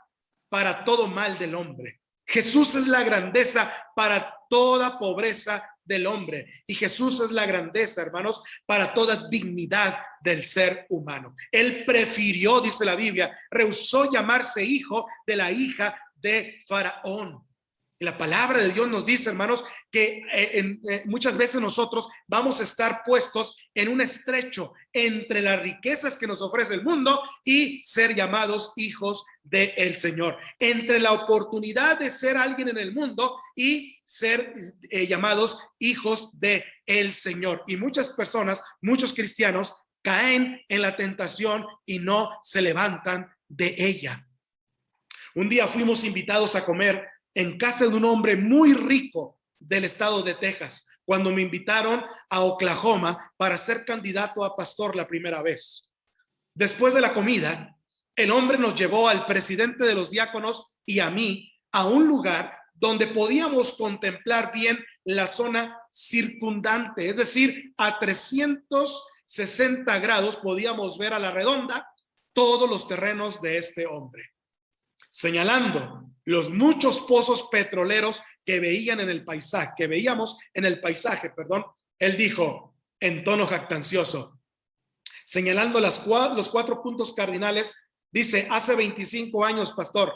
para todo mal del hombre. Jesús es la grandeza para toda pobreza del hombre, y Jesús es la grandeza, hermanos, para toda dignidad del ser humano. Él prefirió, dice la Biblia, rehusó llamarse hijo de la hija de Faraón. Y la palabra de Dios nos dice, hermanos, que muchas veces nosotros vamos a estar puestos en un estrecho entre las riquezas que nos ofrece el mundo y ser llamados hijos del Señor, entre la oportunidad de ser alguien en el mundo y ser llamados hijos del Señor. Y muchas personas, muchos cristianos, caen en la tentación y no se levantan de ella. Un día fuimos invitados a comer en casa de un hombre muy rico del estado de Texas, cuando me invitaron a Oklahoma para ser candidato a pastor la primera vez. Después de la comida, el hombre nos llevó al presidente de los diáconos y a mí a un lugar donde podíamos contemplar bien la zona circundante, es decir, a 360 grados podíamos ver a la redonda todos los terrenos de este hombre, señalando los muchos pozos petroleros que veíamos en el paisaje. Él dijo en tono jactancioso, señalando los 4 puntos cardinales, dice, hace 25 años, pastor,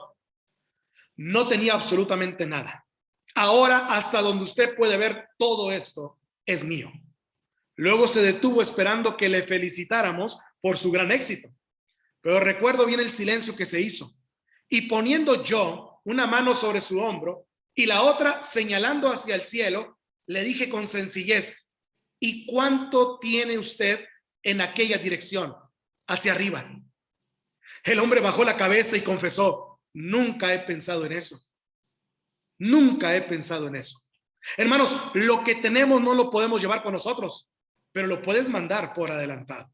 no tenía absolutamente nada. Ahora, hasta donde usted puede ver, todo esto es mío. Luego se detuvo esperando que le felicitáramos por su gran éxito. Pero recuerdo bien el silencio que se hizo. Y poniendo yo una mano sobre su hombro y la otra señalando hacia el cielo, le dije con sencillez, ¿y cuánto tiene usted en aquella dirección? Hacia arriba. El hombre bajó la cabeza y confesó, nunca he pensado en eso. Nunca he pensado en eso. Hermanos, lo que tenemos no lo podemos llevar con nosotros, pero lo puedes mandar por adelantado.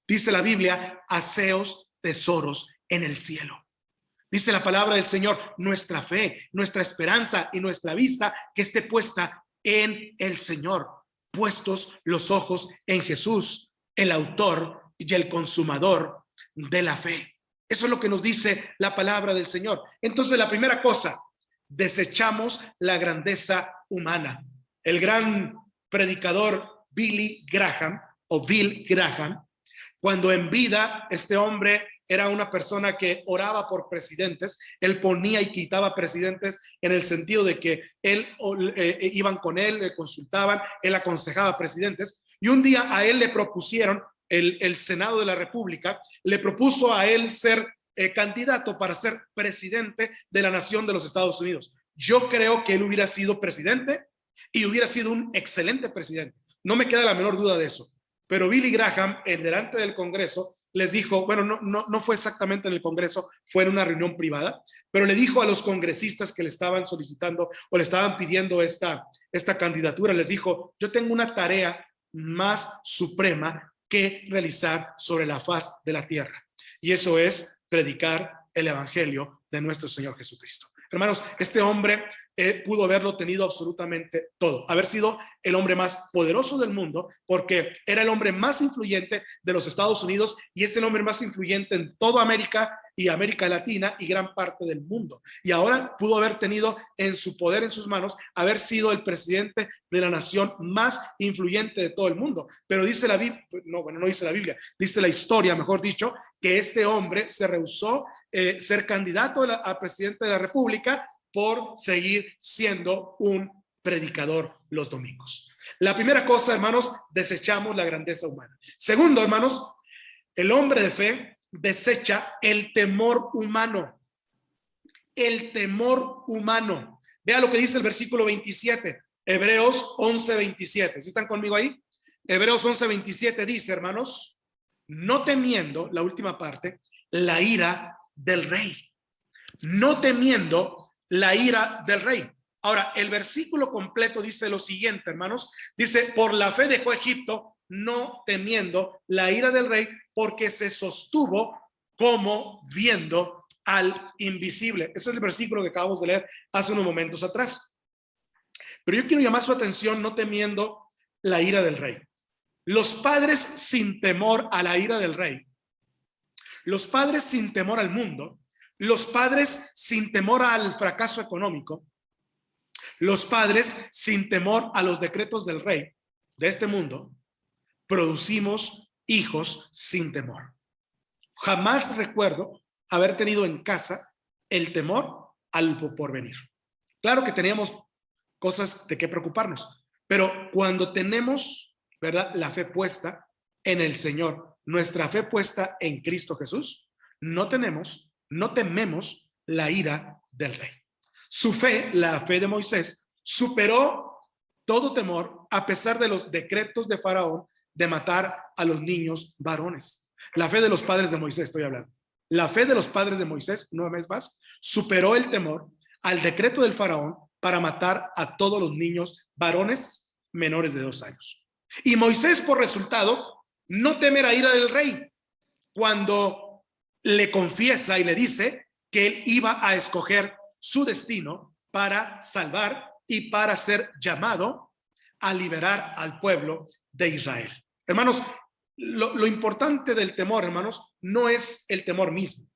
Dice la Biblia, haceos tesoros en el cielo. Dice la palabra del Señor, nuestra fe, nuestra esperanza y nuestra vista que esté puesta en el Señor, puestos los ojos en Jesús, el autor y el consumador de la fe. Eso es lo que nos dice la palabra del Señor. Entonces, la primera cosa, desechamos la grandeza humana. El gran predicador Billy Graham, cuando en vida este hombre era una persona que oraba por presidentes, él ponía y quitaba presidentes en el sentido de que él iban con él, le consultaban, él aconsejaba presidentes, y un día a él le propusieron, el Senado de la República le propuso a él ser candidato para ser presidente de la nación de los Estados Unidos. Yo creo que él hubiera sido presidente y hubiera sido un excelente presidente. No me queda la menor duda de eso. Pero Billy Graham, delante del Congreso, les dijo, bueno, no fue exactamente en el Congreso, fue en una reunión privada, pero le dijo a los congresistas que le estaban solicitando o le estaban pidiendo esta candidatura, les dijo, yo tengo una tarea más suprema que realizar sobre la faz de la tierra. Y eso es predicar el evangelio de nuestro Señor Jesucristo. Hermanos, este hombre pudo haberlo tenido absolutamente todo, haber sido el hombre más poderoso del mundo, porque era el hombre más influyente de los Estados Unidos y es el hombre más influyente en toda América y América Latina y gran parte del mundo. Y ahora pudo haber tenido en su poder, en sus manos, haber sido el presidente de la nación más influyente de todo el mundo. Pero dice la Biblia, no dice la Biblia, dice la historia, mejor dicho, que este hombre se rehusó ser candidato a presidente de la República por seguir siendo un predicador los domingos. La primera cosa, hermanos, desechamos la grandeza humana. Segundo, hermanos, el hombre de fe desecha el temor humano. El temor humano. Vea lo que dice el versículo 27, Hebreos 11:27. ¿Sí están conmigo ahí? Hebreos 11:27 dice, hermanos, no temiendo, la última parte, la ira del rey. No temiendo la ira del rey. Ahora, el versículo completo dice lo siguiente, hermanos. Dice, por la fe dejó Egipto, no temiendo la ira del rey, porque se sostuvo como viendo al invisible. Ese es el versículo que acabamos de leer hace unos momentos atrás. Pero yo quiero llamar su atención, no temiendo la ira del rey. Los padres sin temor a la ira del rey, los padres sin temor al mundo, los padres sin temor al fracaso económico, los padres sin temor a los decretos del rey de este mundo, producimos hijos sin temor. Jamás recuerdo haber tenido en casa el temor al porvenir. Claro que teníamos cosas de qué preocuparnos, pero cuando tenemos, ¿verdad?, la fe puesta en el Señor, nuestra fe puesta en Cristo Jesús, no tememos la ira del rey. Su fe, la fe de Moisés, superó todo temor a pesar de los decretos de Faraón de matar a los niños varones. La fe de los padres de Moisés, estoy hablando. La fe de los padres de Moisés, una vez más, superó el temor al decreto del Faraón para matar a todos los niños varones menores de 2 años. Y Moisés, por resultado, no teme la ira del rey cuando le confiesa y le dice que él iba a escoger su destino para salvar y para ser llamado a liberar al pueblo de Israel. Hermanos, lo importante del temor, hermanos, no es el temor mismo.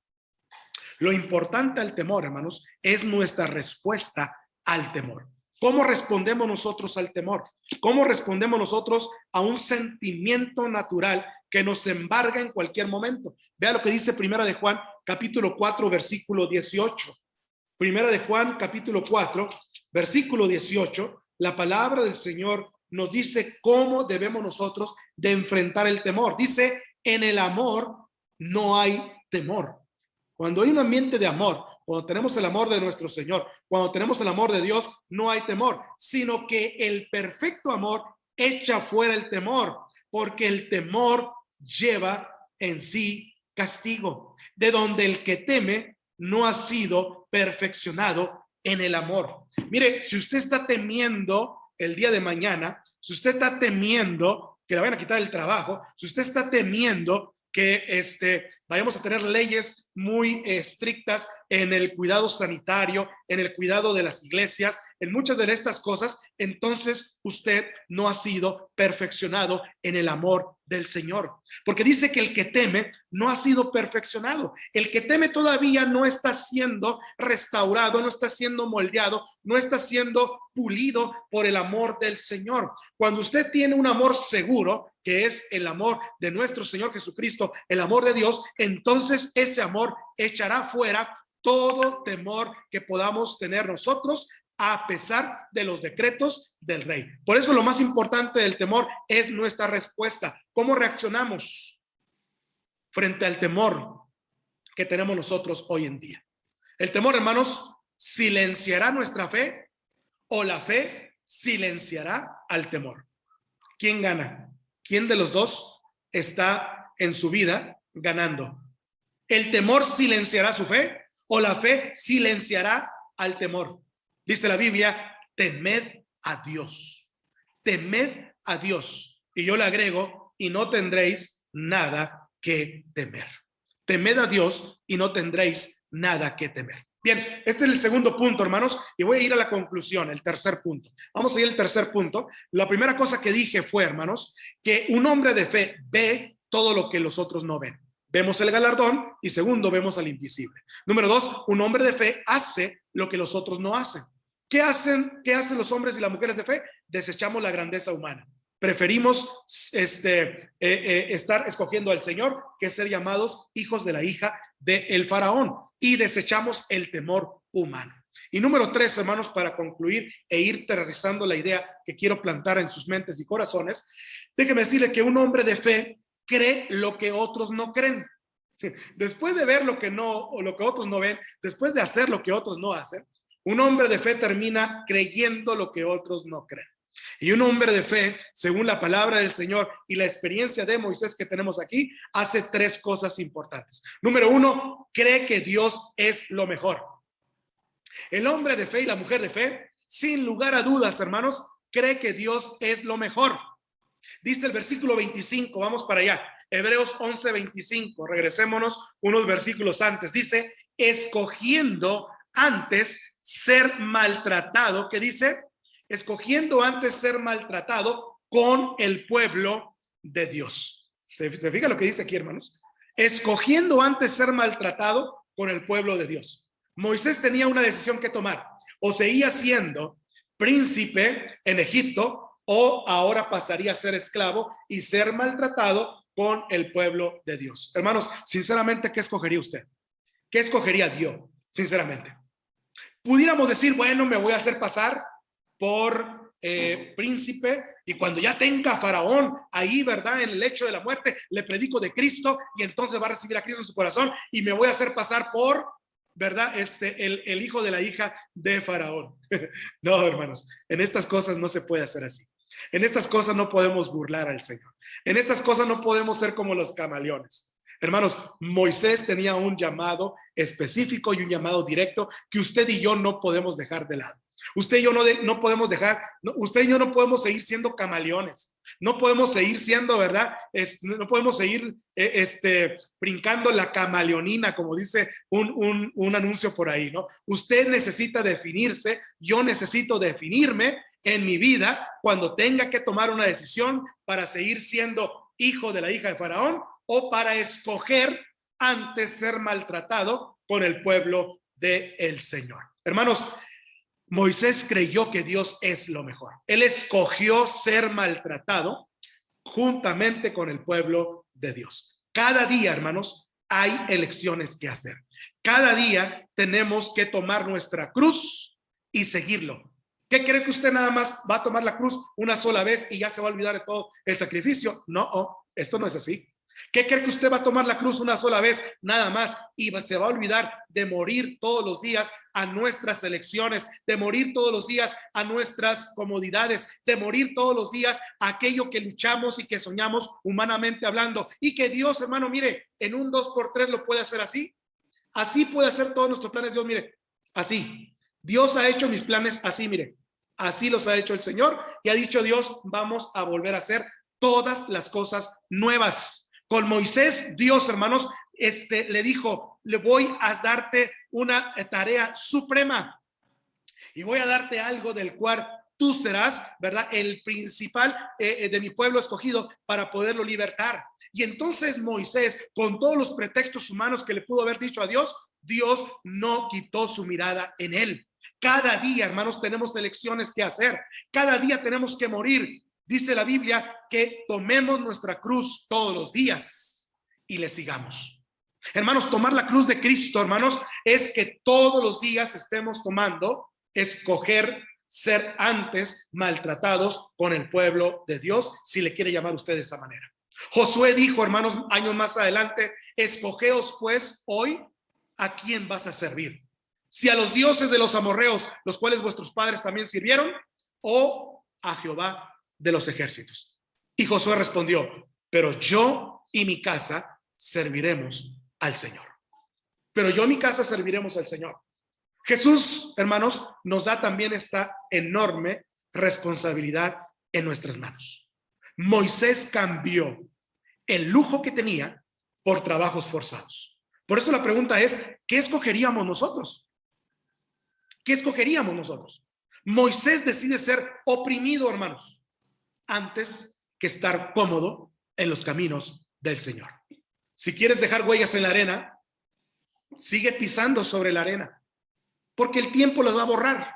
Lo importante al temor, hermanos, es nuestra respuesta al temor. ¿Cómo respondemos nosotros al temor? ¿Cómo respondemos nosotros a un sentimiento natural que nos embarga en cualquier momento? Vea lo que dice Primera de Juan, capítulo 4, versículo 18. Primera de Juan, capítulo 4, versículo 18. La palabra del Señor nos dice cómo debemos nosotros de enfrentar el temor. Dice, en el amor no hay temor. Cuando hay un ambiente de amor, cuando tenemos el amor de nuestro Señor, cuando tenemos el amor de Dios, no hay temor, sino que el perfecto amor echa fuera el temor, porque el temor lleva en sí castigo, de donde el que teme no ha sido perfeccionado en el amor. Mire, si usted está temiendo el día de mañana, si usted está temiendo que le vayan a quitar el trabajo, si usted está temiendo que vayamos a tener leyes muy estrictas en el cuidado sanitario, en el cuidado de las iglesias, en muchas de estas cosas, entonces usted no ha sido perfeccionado en el amor del Señor. Porque dice que el que teme no ha sido perfeccionado. El que teme todavía no está siendo restaurado, no está siendo moldeado, no está siendo pulido por el amor del Señor. Cuando usted tiene un amor seguro, que es el amor de nuestro Señor Jesucristo, el amor de Dios, entonces ese amor echará fuera todo temor que podamos tener nosotros a pesar de los decretos del rey. Por eso lo más importante del temor es nuestra respuesta. ¿Cómo reaccionamos frente al temor que tenemos nosotros hoy en día? El temor, hermanos, silenciará nuestra fe o la fe silenciará al temor. ¿Quién gana? ¿Quién de los dos está en su vida ganando? ¿El temor silenciará su fe o la fe silenciará al temor? Dice la Biblia, temed a Dios. Temed a Dios. Y yo le agrego, y no tendréis nada que temer. Temed a Dios y no tendréis nada que temer. Bien, este es el segundo punto, hermanos, y voy a ir a la conclusión, el tercer punto. Vamos a ir al tercer punto. La primera cosa que dije fue, hermanos, que un hombre de fe ve todo lo que los otros no ven. Vemos el galardón y segundo, vemos al invisible. Número 2, un hombre de fe hace lo que los otros no hacen. ¿Qué hacen los hombres y las mujeres de fe? Desechamos la grandeza humana. Preferimos estar escogiendo al Señor que ser llamados hijos de la hija del faraón y desechamos el temor humano. Y número 3, hermanos, para concluir e ir aterrizando la idea que quiero plantar en sus mentes y corazones, déjeme decirle que un hombre de fe cree lo que otros no creen. Después de ver lo que otros no ven, después de hacer lo que otros no hacen, un hombre de fe termina creyendo lo que otros no creen. Y un hombre de fe, según la palabra del Señor y la experiencia de Moisés que tenemos aquí, hace 3 cosas importantes. Número 1, cree que Dios es lo mejor. El hombre de fe y la mujer de fe, sin lugar a dudas, hermanos, cree que Dios es lo mejor. Dice el versículo 25, vamos para allá. Hebreos 11:25, regresémonos unos versículos antes. Dice, escogiendo antes ser maltratado, ¿qué dice? Escogiendo antes ser maltratado con el pueblo de Dios. ¿Se fija lo que dice aquí, hermanos? Escogiendo antes ser maltratado con el pueblo de Dios. Moisés tenía una decisión que tomar. O seguía siendo príncipe en Egipto o ahora pasaría a ser esclavo y ser maltratado con el pueblo de Dios. Hermanos, sinceramente, ¿qué escogería usted? ¿Qué escogería Dios? Sinceramente. Pudiéramos decir, bueno, me voy a hacer pasar por príncipe y cuando ya tenga a Faraón ahí, ¿verdad? En el lecho de la muerte, le predico de Cristo y entonces va a recibir a Cristo en su corazón y me voy a hacer pasar por, ¿verdad? El hijo de la hija de Faraón. No, hermanos, en estas cosas no se puede hacer así. En estas cosas no podemos burlar al Señor. En estas cosas no podemos ser como los camaleones. Hermanos, Moisés tenía un llamado específico y un llamado directo que usted y yo no podemos dejar de lado. Usted y yo no podemos dejar, usted y yo no podemos seguir siendo camaleones. No podemos seguir siendo, ¿verdad? No podemos seguir brincando la camaleonina, como dice un anuncio por ahí, ¿no? Usted necesita definirse, yo necesito definirme en mi vida cuando tenga que tomar una decisión para seguir siendo hijo de la hija de Faraón o para escoger antes ser maltratado con el pueblo del Señor. Hermanos, Moisés creyó que Dios es lo mejor. Él escogió ser maltratado juntamente con el pueblo de Dios. Cada día, hermanos, hay elecciones que hacer. Cada día tenemos que tomar nuestra cruz y seguirlo. ¿Qué cree que usted nada más va a tomar la cruz una sola vez y ya se va a olvidar de todo el sacrificio? No, esto no es así. ¿Qué cree que usted va a tomar la cruz una sola vez nada más y se va a olvidar de morir todos los días a nuestras elecciones, de morir todos los días a nuestras comodidades, de morir todos los días a aquello que luchamos y que soñamos humanamente hablando? Y que Dios, hermano, mire, en un 2x3 lo puede hacer así. Así puede hacer todos nuestros planes Dios, mire, así. Dios ha hecho mis planes así, mire. Así los ha hecho el Señor y ha dicho Dios, vamos a volver a hacer todas las cosas nuevas. Con Moisés, Dios, hermanos, le dijo, le voy a darte una tarea suprema y voy a darte algo del cual tú serás, ¿verdad?, el principal de mi pueblo escogido para poderlo libertar. Y entonces Moisés, con todos los pretextos humanos que le pudo haber dicho a Dios, Dios no quitó su mirada en él. Cada día, hermanos, tenemos elecciones que hacer. Cada día tenemos que morir. Dice la Biblia que tomemos nuestra cruz todos los días y le sigamos. Hermanos, tomar la cruz de Cristo, hermanos, es que todos los días estemos tomando, escoger ser antes maltratados con el pueblo de Dios, si le quiere llamar usted de esa manera. Josué dijo, hermanos, años más adelante, escogeos pues hoy a quién vas a servir. Si a los dioses de los amorreos, los cuales vuestros padres también sirvieron, o a Jehová de los ejércitos. Y Josué respondió, pero yo y mi casa serviremos al Señor. Pero yo y mi casa serviremos al Señor. Jesús, hermanos, nos da también esta enorme responsabilidad en nuestras manos. Moisés cambió el lujo que tenía por trabajos forzados. Por eso la pregunta es, ¿qué escogeríamos nosotros? ¿Qué escogeríamos nosotros? Moisés decide ser oprimido, hermanos, antes que estar cómodo en los caminos del Señor. Si quieres dejar huellas en la arena, sigue pisando sobre la arena, porque el tiempo las va a borrar,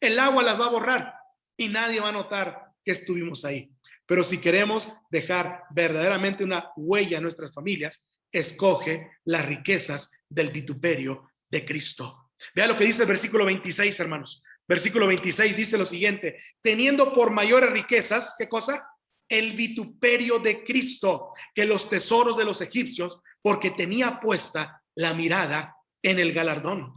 el agua las va a borrar y nadie va a notar que estuvimos ahí. Pero si queremos dejar verdaderamente una huella en nuestras familias, escoge las riquezas del vituperio de Cristo. Vea lo que dice el versículo 26, hermanos. Versículo 26 dice lo siguiente: teniendo por mayores riquezas, ¿qué cosa? El vituperio de Cristo que los tesoros de los egipcios, porque tenía puesta la mirada en el galardón.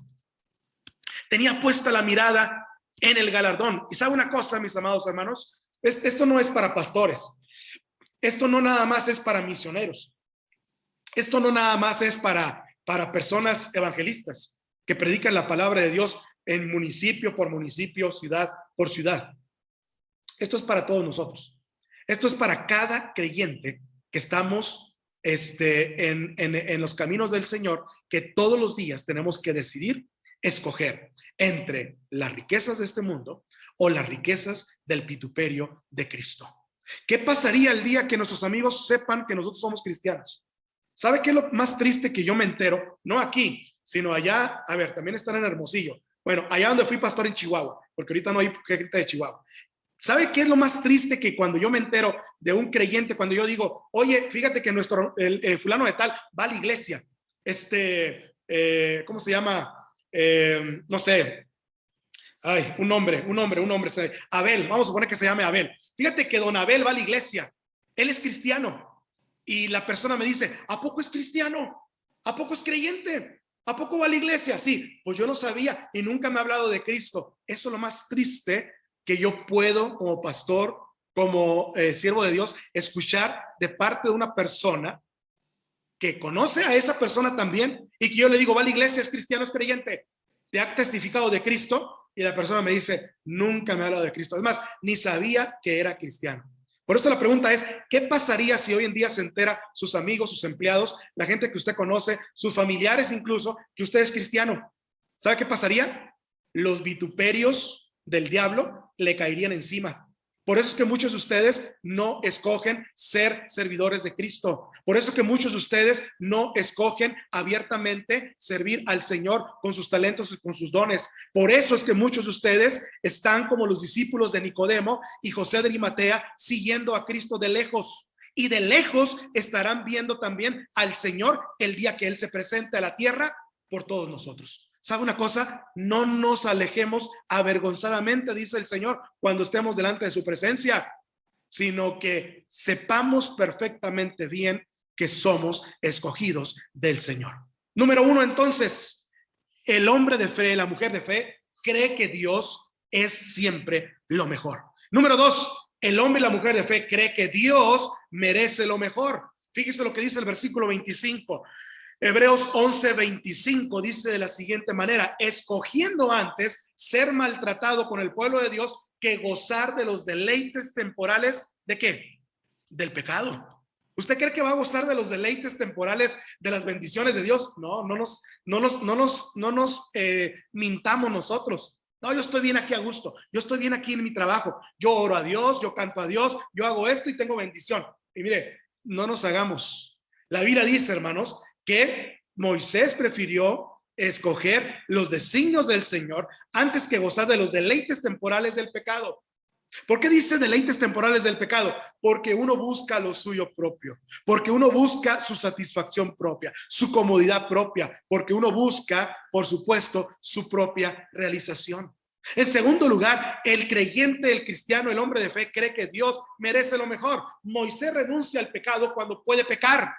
Tenía puesta la mirada en el galardón. Y sabe una cosa, mis amados hermanos, esto no es para pastores, esto no nada más es para misioneros, esto no nada más es para personas evangelistas que predican la palabra de Dios en municipio por municipio, ciudad por ciudad. Esto es para todos nosotros. Esto es para cada creyente que estamos en los caminos del Señor, que todos los días tenemos que decidir escoger entre las riquezas de este mundo o las riquezas del vituperio de Cristo. ¿Qué pasaría el día que nuestros amigos sepan que nosotros somos cristianos? ¿Sabe qué es lo más triste que yo me entero? No aquí, sino allá, a ver, también están en Hermosillo. Bueno, allá donde fui pastor en Chihuahua, porque ahorita no hay gente de Chihuahua. ¿Sabe qué es lo más triste? Que cuando yo me entero de un creyente, cuando yo digo, oye, fíjate que el fulano de tal va a la iglesia, ¿cómo se llama? No sé, ay, un nombre, Abel, vamos a suponer que se llame Abel. Fíjate que don Abel va a la iglesia, él es cristiano, y la persona me dice, ¿a poco es cristiano? ¿A poco es creyente? ¿A poco va a la iglesia? Sí, pues yo no sabía y nunca me ha hablado de Cristo. Eso es lo más triste que yo puedo, como pastor, como siervo de Dios, escuchar de parte de una persona que conoce a esa persona también y que yo le digo, va a la iglesia, es cristiano, es creyente, ¿te ha testificado de Cristo? Y la persona me dice, nunca me ha hablado de Cristo. Además, ni sabía que era cristiano. Por eso la pregunta es, ¿qué pasaría si hoy en día se entera sus amigos, sus empleados, la gente que usted conoce, sus familiares incluso, que usted es cristiano? ¿Sabe qué pasaría? Los vituperios del diablo le caerían encima. Por eso es que muchos de ustedes no escogen ser servidores de Cristo. Por eso es que muchos de ustedes no escogen abiertamente servir al Señor con sus talentos y con sus dones. Por eso es que muchos de ustedes están como los discípulos de Nicodemo y José de Arimatea, siguiendo a Cristo de lejos. Y de lejos estarán viendo también al Señor el día que Él se presente a la tierra por todos nosotros. ¿Sabe una cosa? No nos alejemos avergonzadamente, dice el Señor, cuando estemos delante de su presencia, sino que sepamos perfectamente bien que somos escogidos del Señor. Número 1, entonces, el hombre de fe, la mujer de fe, cree que Dios es siempre lo mejor. Número 2, el hombre y la mujer de fe cree que Dios merece lo mejor. Fíjese lo que dice el versículo 25. Hebreos 11:25 dice de la siguiente manera: escogiendo antes ser maltratado con el pueblo de Dios que gozar de los deleites temporales, ¿de qué? Del pecado. ¿Usted cree que va a gozar de los deleites temporales, de las bendiciones de Dios? No, no nos mintamos nosotros. No, yo estoy bien aquí a gusto, yo estoy bien aquí en mi trabajo, yo oro a Dios, yo canto a Dios, yo hago esto y tengo bendición. Y mire, no nos hagamos. La Biblia dice, hermanos, que Moisés prefirió escoger los designios del Señor antes que gozar de los deleites temporales del pecado. ¿Por qué dice deleites temporales del pecado? Porque uno busca lo suyo propio, porque uno busca su satisfacción propia, su comodidad propia, porque uno busca, por supuesto, su propia realización. En segundo lugar, el creyente, el cristiano, el hombre de fe cree que Dios merece lo mejor. Moisés renuncia al pecado cuando puede pecar.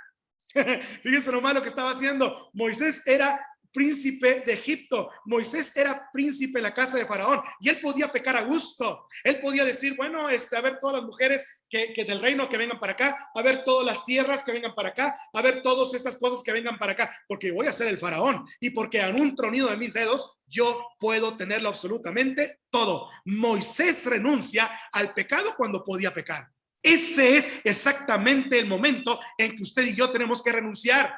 Fíjense lo malo que estaba haciendo. Moisés era príncipe de Egipto, Moisés era príncipe en la casa de Faraón y él podía pecar a gusto. Él podía decir, bueno, a ver todas las mujeres que del reino que vengan para acá, a ver todas las tierras que vengan para acá, a ver todas estas cosas que vengan para acá, porque voy a ser el faraón y porque en un tronido de mis dedos yo puedo tenerlo absolutamente todo. Moisés renuncia al pecado cuando podía pecar. Ese es exactamente el momento en que usted y yo tenemos que renunciar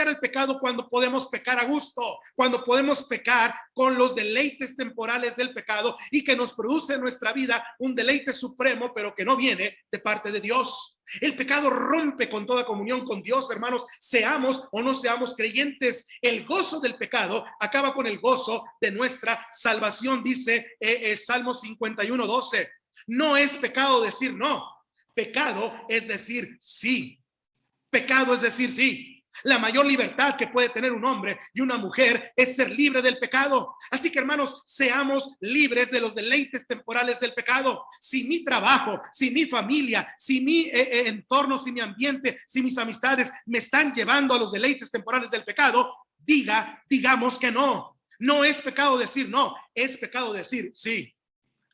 al pecado cuando podemos pecar a gusto, cuando podemos pecar con los deleites temporales del pecado y que nos produce en nuestra vida un deleite supremo, pero que no viene de parte de Dios. El pecado rompe con toda comunión con Dios, hermanos, seamos o no seamos creyentes. El gozo del pecado acaba con el gozo de nuestra salvación, dice Salmo 51:12. No es pecado decir no. Pecado es decir sí. Pecado es decir sí. La mayor libertad que puede tener un hombre y una mujer es ser libre del pecado. Así que, hermanos, seamos libres de los deleites temporales del pecado. Si mi trabajo, si mi familia, si mi entorno, si mi ambiente, si mis amistades me están llevando a los deleites temporales del pecado, digamos que no. No es pecado decir no, es pecado decir sí.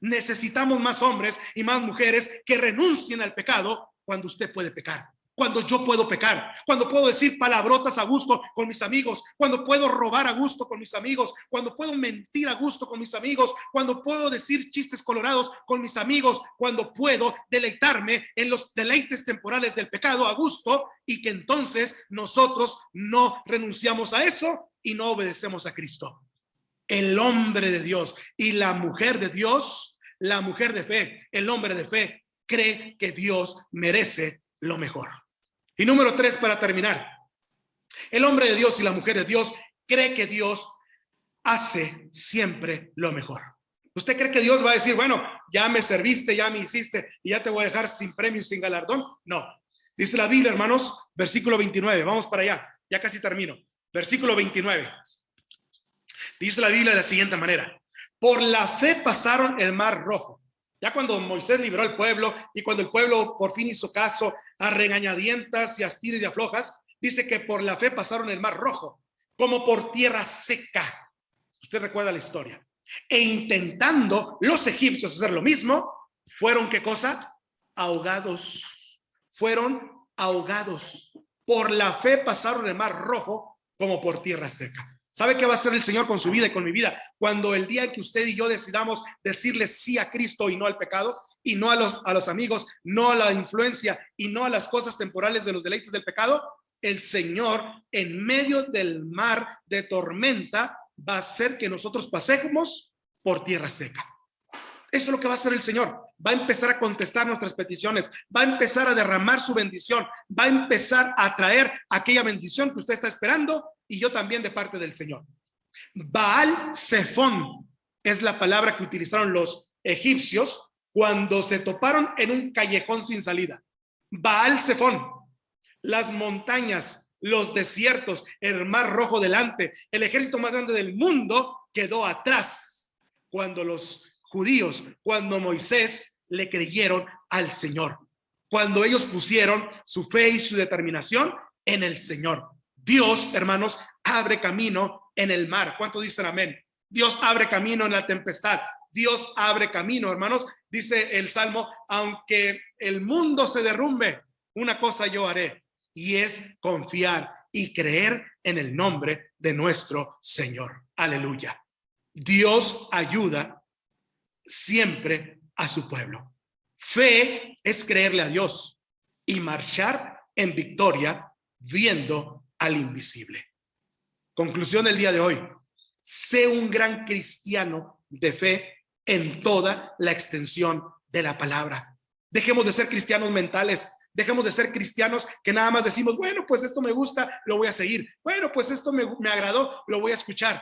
Necesitamos más hombres y más mujeres que renuncien al pecado cuando usted puede pecar, cuando yo puedo pecar, cuando puedo decir palabrotas a gusto con mis amigos, cuando puedo robar a gusto con mis amigos, cuando puedo mentir a gusto con mis amigos, cuando puedo decir chistes colorados con mis amigos, cuando puedo deleitarme en los deleites temporales del pecado a gusto, y que entonces nosotros no renunciamos a eso y no obedecemos a Cristo. El hombre de Dios y la mujer de Dios, la mujer de fe, el hombre de fe, cree que Dios merece lo mejor. Y número 3, para terminar, el hombre de Dios y la mujer de Dios cree que Dios hace siempre lo mejor. ¿Usted cree que Dios va a decir, bueno, ya me serviste, ya me hiciste y ya te voy a dejar sin premio y sin galardón? No. Dice la Biblia, hermanos, versículo 29, vamos para allá, ya casi termino. Versículo 29. Dice la Biblia de la siguiente manera: por la fe pasaron el mar rojo. Ya cuando Moisés liberó al pueblo y cuando el pueblo por fin hizo caso a regañadientas y a estires y aflojas, dice que por la fe pasaron el mar rojo, como por tierra seca. Usted recuerda la historia. E intentando los egipcios hacer lo mismo, fueron, ¿qué cosa? Ahogados. Fueron ahogados. Por la fe pasaron el mar rojo como por tierra seca. ¿Sabe qué va a hacer el Señor con su vida y con mi vida? Cuando el día que usted y yo decidamos decirle sí a Cristo y no al pecado, y no a los amigos, no a la influencia y no a las cosas temporales de los deleites del pecado, el Señor en medio del mar de tormenta va a hacer que nosotros pasemos por tierra seca. Eso es lo que va a hacer el Señor. Va a empezar a contestar nuestras peticiones, va a empezar a derramar su bendición, va a empezar a traer aquella bendición que usted está esperando y yo también de parte del Señor. Baal Zephón es la palabra que utilizaron los egipcios cuando se toparon en un callejón sin salida. Baal Zephón, las montañas, los desiertos, el mar rojo delante, el ejército más grande del mundo quedó atrás cuando los judíos, cuando Moisés le creyeron al Señor, cuando ellos pusieron su fe y su determinación en el Señor. Dios, hermanos, abre camino en el mar. ¿Cuántos dicen amén? Dios abre camino en la tempestad. Dios abre camino, hermanos. Dice el Salmo, aunque el mundo se derrumbe, una cosa yo haré, y es confiar y creer en el nombre de nuestro Señor. Aleluya. Dios ayuda siempre a su pueblo. Fe es creerle a Dios y marchar en victoria, viendo al invisible. Conclusión del día de hoy: sé un gran cristiano de fe en toda la extensión de la palabra. Dejemos de ser cristianos mentales. Dejemos de ser cristianos que nada más decimos, bueno, pues esto me gusta, lo voy a seguir. Bueno, pues esto me agradó, lo voy a escuchar.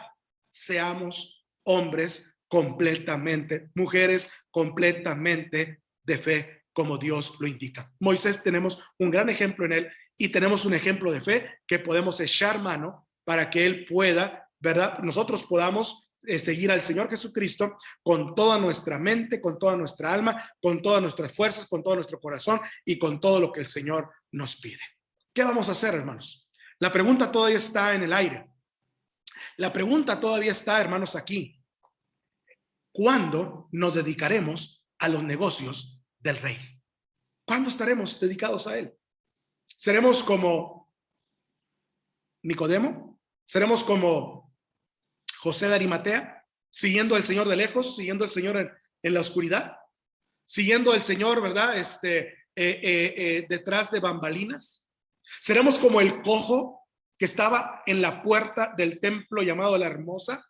Seamos hombres completamente, mujeres completamente de fe, como Dios lo indica. Moisés, tenemos un gran ejemplo en él y tenemos un ejemplo de fe que podemos echar mano para que él pueda, ¿verdad? Nosotros podamos seguir al Señor Jesucristo con toda nuestra mente, con toda nuestra alma, con todas nuestras fuerzas, con todo nuestro corazón y con todo lo que el Señor nos pide. ¿Qué vamos a hacer, hermanos? La pregunta todavía está en el aire. La pregunta todavía está, hermanos, aquí. ¿Cuándo nos dedicaremos a los negocios del Rey? ¿Cuándo estaremos dedicados a Él? ¿Seremos como Nicodemo? ¿Seremos como José de Arimatea, siguiendo al Señor de lejos, siguiendo al Señor en la oscuridad, siguiendo al Señor, ¿verdad? Detrás de bambalinas? ¿Seremos como el cojo que estaba en la puerta del templo llamado La Hermosa?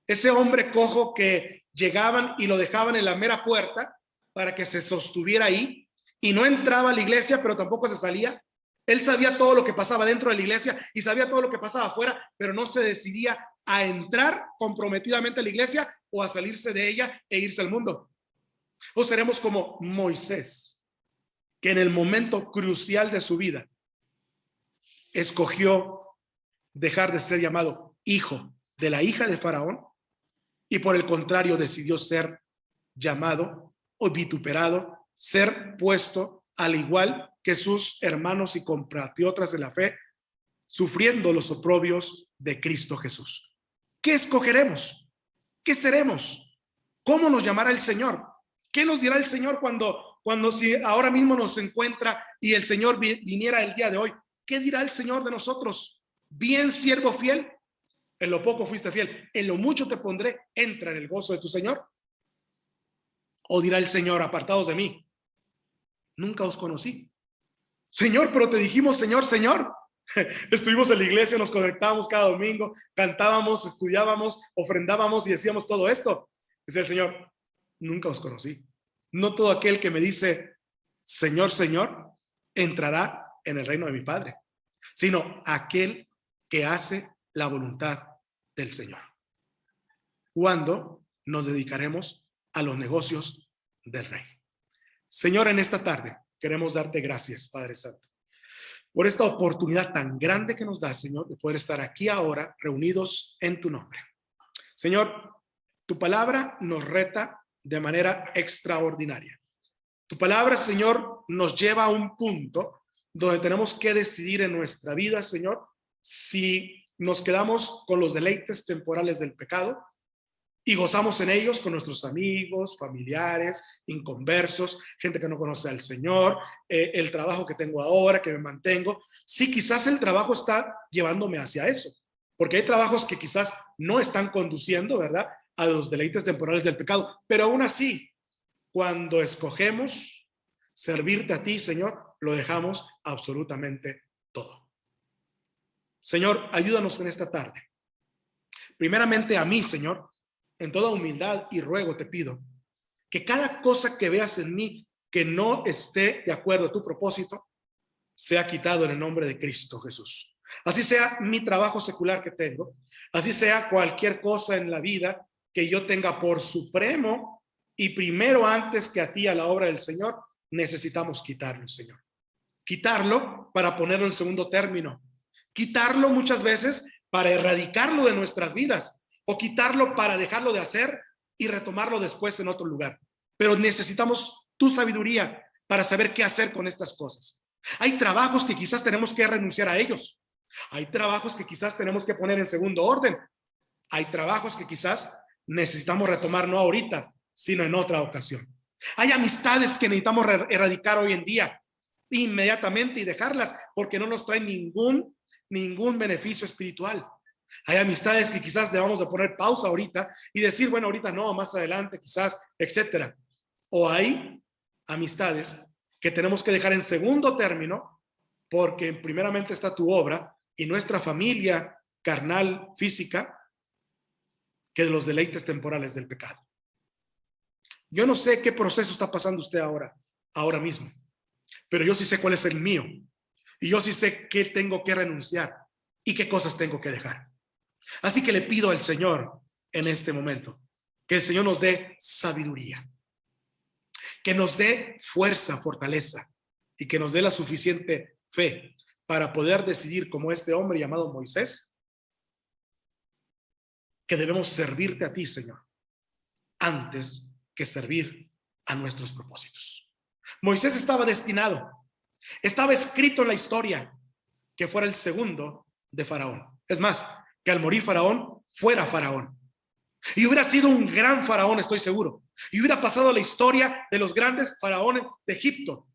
Ese hombre cojo que llegaban y lo dejaban en la mera puerta para que se sostuviera ahí y no entraba a la iglesia, pero tampoco se salía. Él sabía todo lo que pasaba dentro de la iglesia y sabía todo lo que pasaba afuera, pero no se decidía a entrar comprometidamente a la iglesia o a salirse de ella e irse al mundo. O seremos como Moisés, que en el momento crucial de su vida escogió dejar de ser llamado hijo de la hija de Faraón y por el contrario decidió ser llamado o vituperado, ser puesto al igual que sus hermanos y compatriotas de la fe, sufriendo los oprobios de Cristo Jesús. ¿Qué escogeremos? ¿Qué seremos? ¿Cómo nos llamará el Señor? ¿Qué nos dirá el Señor cuando si ahora mismo nos encuentra y el Señor viniera el día de hoy? ¿Qué dirá el Señor de nosotros? Bien, siervo fiel, en lo poco fuiste fiel, en lo mucho te pondré, entra en el gozo de tu Señor. ¿O dirá el Señor, apartados de mí, nunca os conocí? Señor, pero te dijimos Señor, Señor. Estuvimos en la iglesia, nos conectábamos cada domingo, cantábamos, estudiábamos, ofrendábamos y decíamos todo esto. Dice el Señor, nunca os conocí. No todo aquel que me dice Señor, Señor, entrará en el reino de mi Padre, sino aquel que hace la voluntad del Señor. ¿Cuándo nos dedicaremos a los negocios del Rey? Señor, en esta tarde queremos darte gracias, Padre Santo, por esta oportunidad tan grande que nos da, Señor, de poder estar aquí ahora reunidos en tu nombre. Señor, tu palabra nos reta de manera extraordinaria. Tu palabra, Señor, nos lleva a un punto donde tenemos que decidir en nuestra vida, Señor, si nos quedamos con los deleites temporales del pecado y gozamos en ellos con nuestros amigos, familiares, inconversos, gente que no conoce al Señor, el trabajo que tengo ahora, que me mantengo. Sí, quizás el trabajo está llevándome hacia eso, porque hay trabajos que quizás no están conduciendo, ¿verdad?, a los deleites temporales del pecado, pero aún así, cuando escogemos servirte a ti, Señor, lo dejamos absolutamente todo. Señor, ayúdanos en esta tarde. Primeramente a mí, Señor, en toda humildad y ruego te pido que cada cosa que veas en mí que no esté de acuerdo a tu propósito, sea quitado en el nombre de Cristo Jesús. Así sea mi trabajo secular que tengo, así sea cualquier cosa en la vida que yo tenga por supremo y primero antes que a ti, a la obra del Señor, necesitamos quitarlo, Señor. Quitarlo para ponerlo en segundo término. Quitarlo muchas veces para erradicarlo de nuestras vidas o quitarlo para dejarlo de hacer y retomarlo después en otro lugar. Pero necesitamos tu sabiduría para saber qué hacer con estas cosas. Hay trabajos que quizás tenemos que renunciar a ellos. Hay trabajos que quizás tenemos que poner en segundo orden. Hay trabajos que quizás necesitamos retomar no ahorita, sino en otra ocasión. Hay amistades que necesitamos erradicar hoy en día inmediatamente y dejarlas porque no nos traen ningún beneficio espiritual. Hay amistades que quizás debamos de poner pausa ahorita y decir, bueno, ahorita no, más adelante quizás, etcétera. O hay amistades que tenemos que dejar en segundo término porque primeramente está tu obra y nuestra familia carnal, física, que de los deleites temporales del pecado. Yo no sé qué proceso está pasando usted ahora mismo, pero yo sí sé cuál es el mío. Y yo sí sé qué tengo que renunciar y qué cosas tengo que dejar. Así que le pido al Señor en este momento que el Señor nos dé sabiduría, que nos dé fuerza, fortaleza y que nos dé la suficiente fe para poder decidir, como este hombre llamado Moisés, que debemos servirte a ti, Señor, antes que servir a nuestros propósitos. Moisés estaba destinado, estaba escrito en la historia que fuera el segundo de Faraón. Es más, que al morir Faraón, fuera Faraón. Y hubiera sido un gran faraón, estoy seguro. Y hubiera pasado la historia de los grandes faraones de Egipto.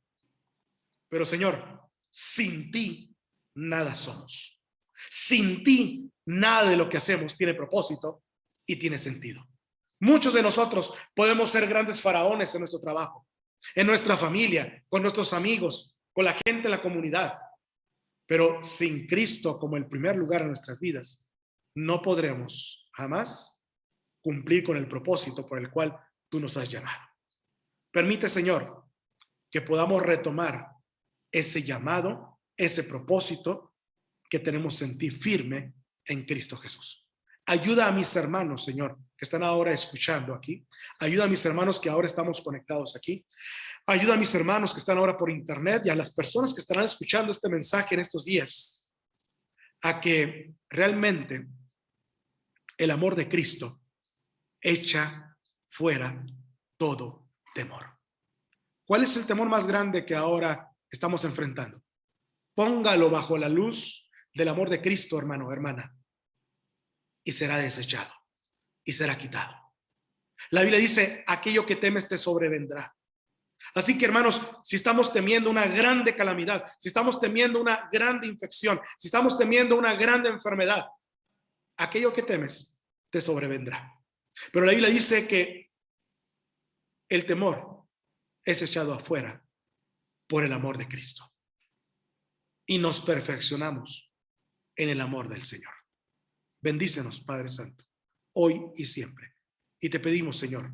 Pero Señor, sin ti nada somos. Sin ti nada de lo que hacemos tiene propósito y tiene sentido. Muchos de nosotros podemos ser grandes faraones en nuestro trabajo, en nuestra familia, con nuestros amigos, con la gente de la comunidad. Pero sin Cristo como el primer lugar en nuestras vidas, no podremos jamás cumplir con el propósito por el cual tú nos has llamado. Permite, Señor, que podamos retomar ese llamado, ese propósito que tenemos en ti firme en Cristo Jesús. Ayuda a mis hermanos, Señor, que están ahora escuchando aquí. Ayuda a mis hermanos que ahora estamos conectados aquí. Ayuda a mis hermanos que están ahora por internet y a las personas que estarán escuchando este mensaje en estos días a que realmente el amor de Cristo echa fuera todo temor. ¿Cuál es el temor más grande que ahora estamos enfrentando? Póngalo bajo la luz del amor de Cristo, hermano, hermana, y será desechado y será quitado. La Biblia dice, aquello que temes te sobrevendrá. Así que, hermanos, si estamos temiendo una grande calamidad, si estamos temiendo una grande infección, si estamos temiendo una grande enfermedad, aquello que temes te sobrevendrá. Pero la Biblia dice que el temor es echado afuera por el amor de Cristo. Y nos perfeccionamos en el amor del Señor. Bendícenos, Padre Santo, hoy y siempre. Y te pedimos, Señor,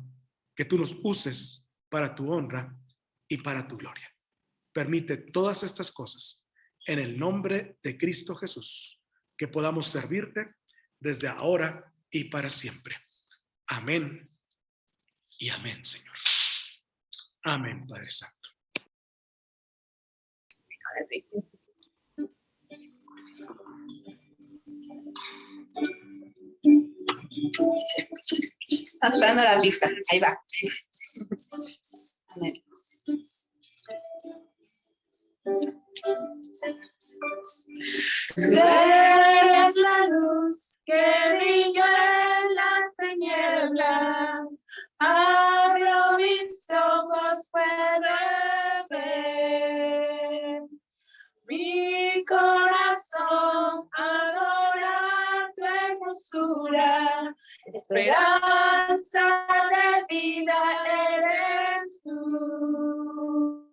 que tú nos uses para tu honra y para tu gloria. Permite todas estas cosas en el nombre de Cristo Jesús, que podamos servirte desde ahora y para siempre. Amén y amén, Señor. Amén, Padre Santo. Están esperando la vista. Ahí va. Amén. Tú eres la luz que brilló en las tinieblas. Abro mis ojos, puedo ver. Mi corazón adora tu hermosura. Esperanza de vida eres tú.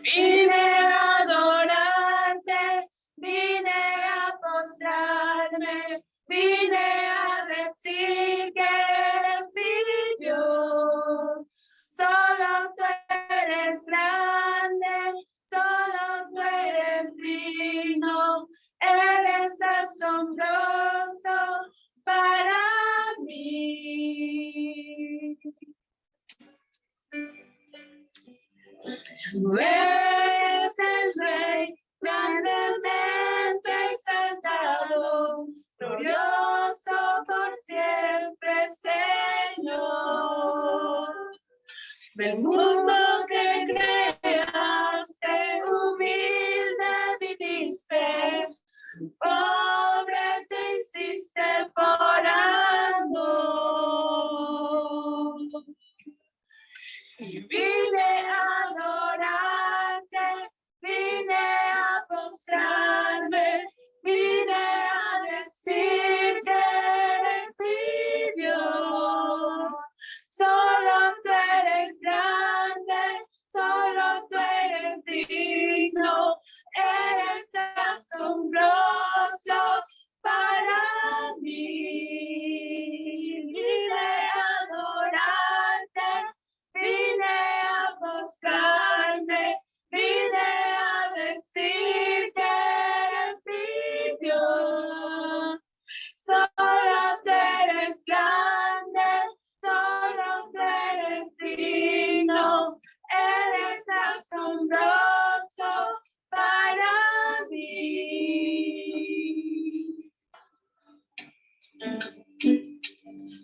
Vine a adorarte, vine a postrarme, vine a decir que eres mi Dios. Solo tú eres grande, solo tú eres digno, eres asombroso para mí. Tú eres el Rey, grandemente exaltado, glorioso por siempre, Señor. Del mundo que creaste, humilde viniste, pobre te hiciste por amor. Y vine a adorarte, vine a postrarme, vine a decir que eres mi Dios. Solo tú eres grande,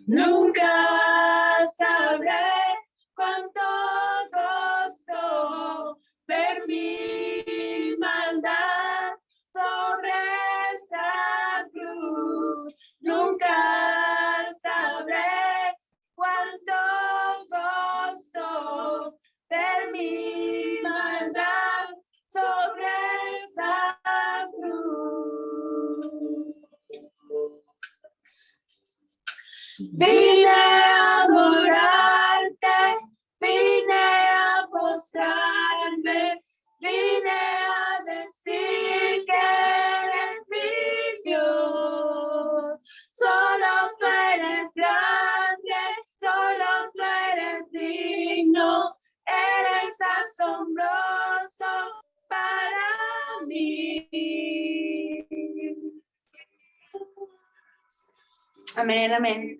Nunca sabré cuánto costó ver mi maldad sobre esa cruz. Nunca sabré cuánto costó ver mi maldad sobre esa cruz. Vine a adorarte, vine a postrarme, vine a decir que eres mi Dios. Solo tú eres grande, solo tú eres digno, eres asombroso para mí. Amén, amén.